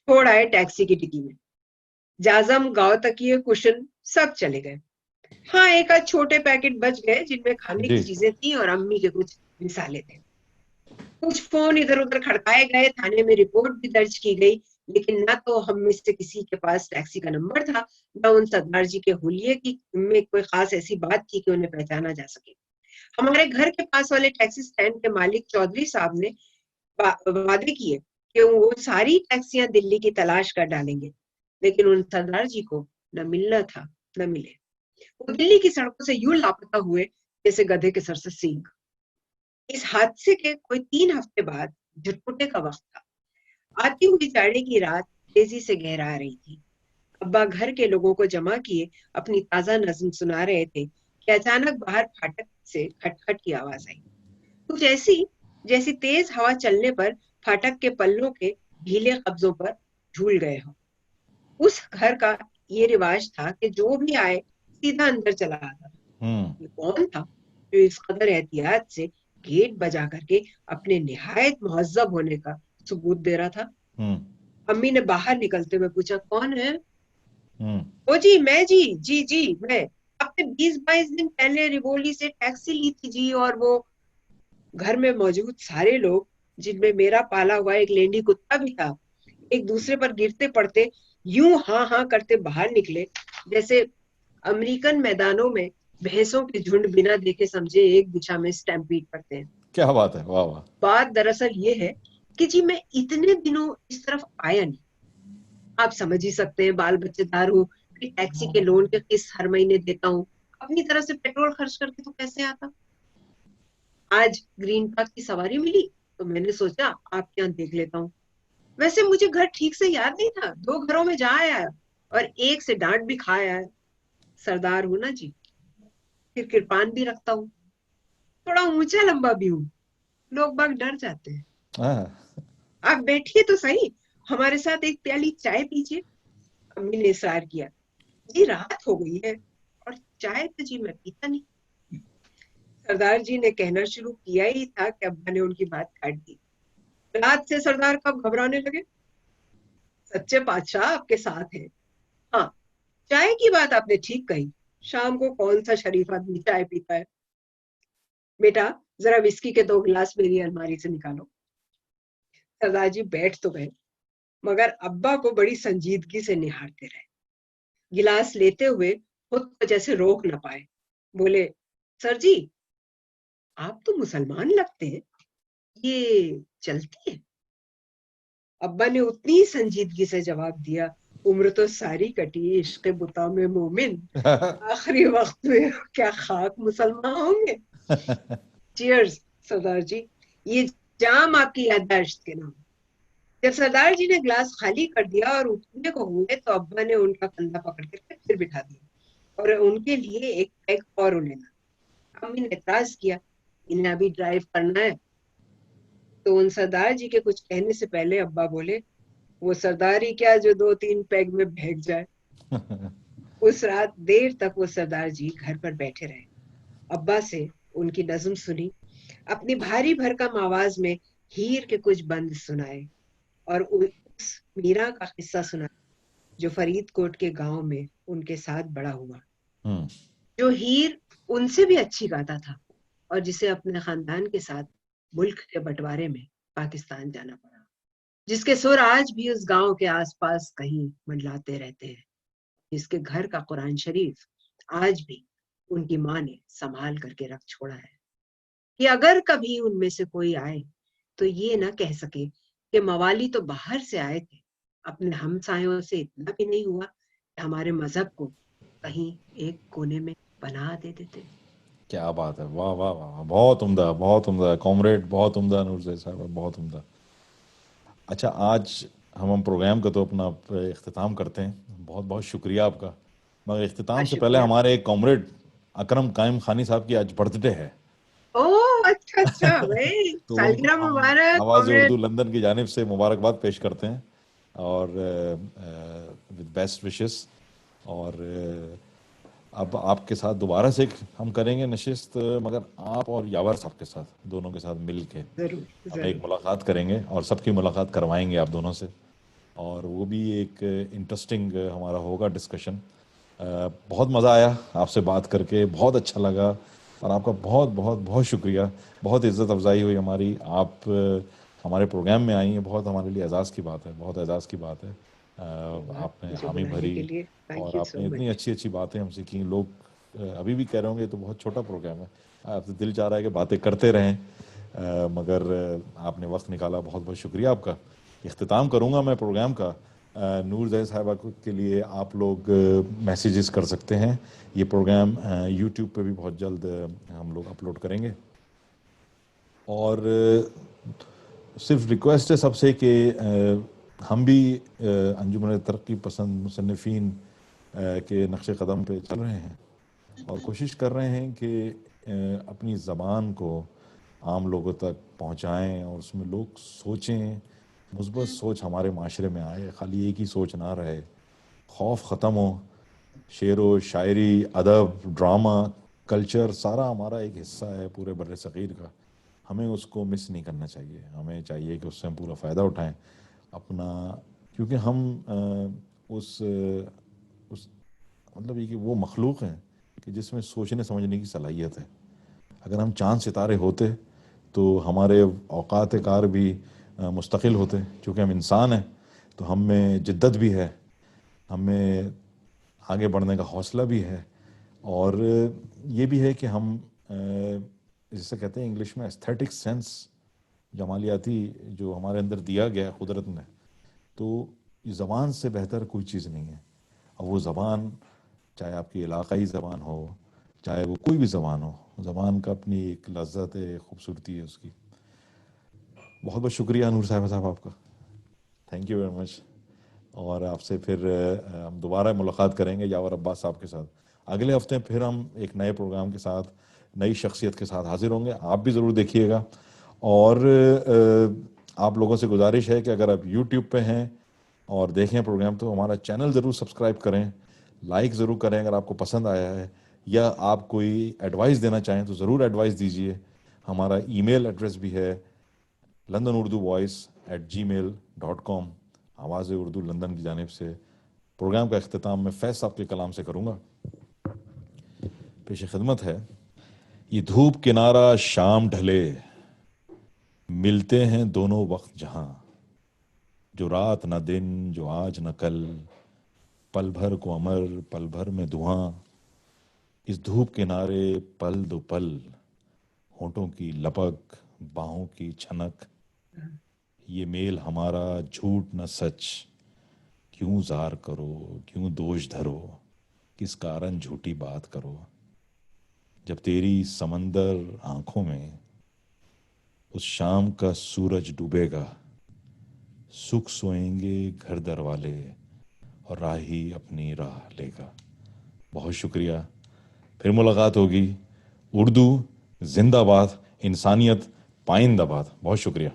छोड़ आए टैक्सी की डिग्गी में। जाजम, गांव तकिए, कुशन सब चले गए। हाँ, एक आध छोटे पैकेट बच गए जिनमें खाने जी। की चीजें थी, और अम्मी के कुछ मिसाले थे। कुछ फोन इधर उधर खड़काए गए, थाने में रिपोर्ट भी दर्ज की गई, लेकिन ना तो हम में से किसी के पास टैक्सी का नंबर था, न उन सरदार जी के हुलिये की में कोई खास ऐसी बात थी कि उन्हें पहचाना जा सके। हमारे घर के पास वाले टैक्सी स्टैंड के मालिक चौधरी साहब ने वादे किए कि वो सारी टैक्सियां दिल्ली की तलाश कर डालेंगे। लेकिन उन सरदार जी को न मिलना था न मिले। वो दिल्ली की सड़कों से यूं लापता हुए जैसे गधे के सर से सींग। इस हादसे के कोई 3 हफ्ते बाद झुटपुटे का वक्त था। आती हुई जाड़े की रात तेजी से गहरा रही थी। अब्बा घर के लोगों को जमा किए अपनी ताजा नज्म सुना रहे थे कि अचानक बाहर फाटक से खटखट की आवाज आई। कुछ ऐसी जैसी तेज हवा चलने पर फाटक के पल्लों के ढीले कब्जों पर झूल गए हो। उस घर का ये रिवाज था कि जो भी आए सीधा अंदर चला आता था। ये कौन था जो इस कदर एहतियात से गेट बजा करके अपने निहायत मुहज्जब होने का सबूत दे रहा था? अम्मी ने बाहर निकलते हुए पूछा, कौन है? ओ जी, मैं जी मैं। आपने 20-22 दिन पहले रिवोली से टैक्सी ली थी जी, और वो घर में मौजूद सारे लोग, जिनमें मेरा पाला हुआ एक लेंडी कुत्ता भी था, एक दूसरे पर गिरते पड़ते यूं हाँ हाँ करते बाहर निकले जैसे अमेरिकन मैदानों में भैंसों के झुंड बिना देखे समझे एक दिशा में स्टैम्पीड करते हैं। क्या बात है, वाह वाह। बात दरअसल ये है कि जी मैं इतने दिनों इस तरफ आया नहीं। आप समझ ही सकते हैं, बाल बच्चेदार हूँ, टैक्सी के लोन के किस्त हर महीने देता हूँ, अपनी तरह से पेट्रोल खर्च करके तो कैसे आता। आज ग्रीन पार्क की सवारी मिली तो मैंने सोचा आपके यहाँ देख लेता हूँ। वैसे मुझे घर ठीक से याद नहीं था, 2 घरों में जा आया और एक से डांट भी खाया है। सरदार हूँ ना जी, फिर कृपान भी रखता हूँ, थोड़ा ऊंचा लंबा भी हूँ, लोग बाग डर जाते हैं। आप बैठिए तो सही, हमारे साथ एक प्याली चाय पीजिए। अम्मी ने इशरार किया। जी रात हो गई है और चाय तो जी मैं पीता नहीं। सरदार जी ने कहना शुरू किया ही था कि अब्बा ने उनकी बात काट दी। रात से सरदार कब घबराने लगे? सच्चे बादशाह आपके साथ है। हाँ, चाय की बात आपने ठीक कही। शाम को कौन सा शरीफ आदमी चाय पीता है? बेटा जरा विस्की के 2 गिलास मेरी अलमारी से निकालो। सरदार जी बैठ तो गए, मगर अब्बा को बड़ी संजीदगी से निहारते रहे। गिलास लेते हुए खुद को जैसे रोक न पाए, बोले, सर जी आप तो मुसलमान लगते हैं, ये चलती है? अब्बा ने उतनी संजीदगी से जवाब दिया, उम्र तो सारी कटी इश्क बुता में मोमिन, आखिरी वक्त में क्या खाक मुसलमान होंगे। चीयर्स सरदार जी, ये जाम आपकी याददाश्त के नाम। जब सरदार जी ने ग्लास खाली कर दिया और उठने को हुए तो अब्बा ने उनका कंधा पकड़ करके फिर बिठा दिया और उनके लिए एक पैग और उन्हें ला। अम्मी ने एतराज किया, इन्हें अभी ड्राइव करना है। तो उन सरदार जी के कुछ कहने से पहले अब्बा बोले, वो सरदार ही क्या जो 2-3 पैग में भैग जाए। उस रात देर तक वो सरदार जी घर पर बैठे रहे, अब्बा से उनकी नज्म सुनी, अपनी भारी भरकम आवाज में हीर के कुछ बंद सुनाए और उस मीरा का किस्सा सुना जो फरीदकोट के गांव में उनके साथ बड़ा हुआ, जो हीर उनसे भी अच्छी गाता था और जिसे अपने खानदान के साथ मुल्क के बंटवारे में पाकिस्तान जाना पड़ा, जिसके सुर आज भी उस गांव के आसपास कहीं मंडलाते रहते हैं, जिसके घर का कुरान शरीफ आज भी उनकी माँ ने संभाल करके रख छोड़ा है, कि अगर कभी उनमें से कोई आए तो ये ना कह सके कि मवाली तो बाहर से आए थे, अपने हमसायों से इतना भी नहीं हुआ कि हमारे मजहब को कहीं एक कोने में बना दे देते। क्या बात है, वाह वाह वाह, बहुत उम्दा, बहुत उम्दा कॉमरेड, बहुत उम्दा नूरजैद साहब, बहुत उम्दा। अच्छा, आज हम प्रोग्राम का तो अपना इख्तिताम करते हैं, बहुत बहुत शुक्रिया आपका। मगर इख्तिताम से पहले शुक्रिया। हमारे एक कॉमरेड अकरम कायम खानी साहब की आज बर्थडे है। ओह अच्छा अच्छा भाई, तो उनको सालगिरह हम मुबारक आवाज़ कॉमरेड। उर्दू लंदन की जानिब से मुबारकबाद पेश करते हैं और विद बेस्ट विशेस। और अब आपके साथ दोबारा से हम करेंगे नशिस्त, मगर आप और यावर साहब के साथ, दोनों के साथ मिल के जरूर हम एक जरूर। मुलाकात करेंगे और सबकी मुलाकात करवाएंगे आप दोनों से। और वो भी एक इंटरेस्टिंग हमारा होगा डिस्कशन। बहुत मज़ा आया आपसे बात करके, बहुत अच्छा लगा और आपका बहुत बहुत बहुत शुक्रिया। बहुत इज़्ज़त अफजाई हुई हमारी, आप हमारे प्रोग्राम में आई हैं, बहुत हमारे लिए एजाज़ की बात है, बहुत एजाज़ की बात है। आपने मुझे हामी बुलाने भरी के लिए और थैंक यू सो आपने इतनी मच। अच्छी अच्छी बातें हमसे की। लोग अभी भी कह रहे होंगे ये तो बहुत छोटा प्रोग्राम है, आपसे दिल चाह रहा है कि बातें करते रहें, मगर आपने वक्त निकाला, बहुत बहुत शुक्रिया आपका। इख्तिताम करूंगा मैं प्रोग्राम का नूर जैद साहिबा के लिए आप लोग मैसेजेस कर सकते हैं। ये प्रोग्राम यूट्यूब पे भी बहुत जल्द हम लोग अपलोड करेंगे। और सिर्फ रिक्वेस्ट है सबसे कि हम भी अंजुमन तरक्की पसंद मुसन्निफीन के नक्शे कदम पे चल रहे हैं और कोशिश कर रहे हैं कि अपनी ज़बान को आम लोगों तक पहुंचाएं और उसमें लोग सोचें, मुस्बत सोच हमारे माशरे में आए, खाली एक ही सोच ना रहे, खौफ ख़त्म हो। शेर व शायरी, अदब, ड्रामा, कल्चर सारा हमारा एक हिस्सा है पूरे बर्रे सग़ीर का। हमें उसको मिस नहीं करना चाहिए, हमें चाहिए कि उससे हम पूरा फ़ायदा उठाएं अपना, क्योंकि हम उस मतलब ये कि वो मखलूक हैं कि जिसमें सोचने समझने की सलाहियत है। अगर हम चांद सितारे होते तो हमारे औकात कार भी मुस्तकिल होते। चूँकि हम इंसान हैं तो हम में जिद्दत भी है, हमें आगे बढ़ने का हौसला भी है, और ये भी है कि हम जिसे कहते हैं इंग्लिश में एस्थेटिक सेंस, जमालियाती जो हमारे अंदर दिया गया कुदरत ने, तो ज़बान से बेहतर कोई चीज़ नहीं है। और वो ज़बान चाहे आपकी इलाक़ाई ज़बान हो, चाहे वो कोई भी ज़बान हो, ज़बान का अपनी एक लज्जत है, खूबसूरती है उसकी। बहुत बहुत शुक्रिया नूर साहब आपका, थैंक यू वेरी मच। और आपसे फिर हम दोबारा मुलाकात करेंगे यावर अब्बास साहब के साथ। अगले हफ्ते फिर हम एक नए प्रोग्राम के साथ, नई शख्सियत के साथ हाजिर होंगे। आप भी ज़रूर देखिएगा। और आप लोगों से गुजारिश है कि अगर आप यूट्यूब पे हैं और देखें प्रोग्राम तो हमारा चैनल ज़रूर सब्सक्राइब करें, लाइक ज़रूर करें अगर आपको पसंद आया है, या आप कोई एडवाइस देना चाहें तो ज़रूर एडवाइस दीजिए। हमारा ईमेल एड्रेस भी है londonurduvvoice@gmail.com। आवाज़ उर्दू लंदन की जानिब से। प्रोग्राम का अख्तिताम मैं फैज़ साहब के कलाम से करूँगा। पेश खिदमत है, ये धूप किनारा शाम ढले, मिलते हैं दोनों वक्त जहाँ, जो रात न दिन, जो आज न कल, पल भर को अमर, पल भर में धुआं। इस धूप किनारे पल दो पल, होंठों की लपक, बाहों की छनक, ये मेल हमारा झूठ न सच, क्यों जार करो, क्यों दोष धरो, किस कारण झूठी बात करो। जब तेरी समंदर आंखों में उस शाम का सूरज डूबेगा, सुख सोएंगे घर दर वाले और राही अपनी राह लेगा। बहुत शुक्रिया, फिर मुलाकात होगी। उर्दू जिंदाबाद, इंसानियत पाइंदाबाद। बहुत शुक्रिया।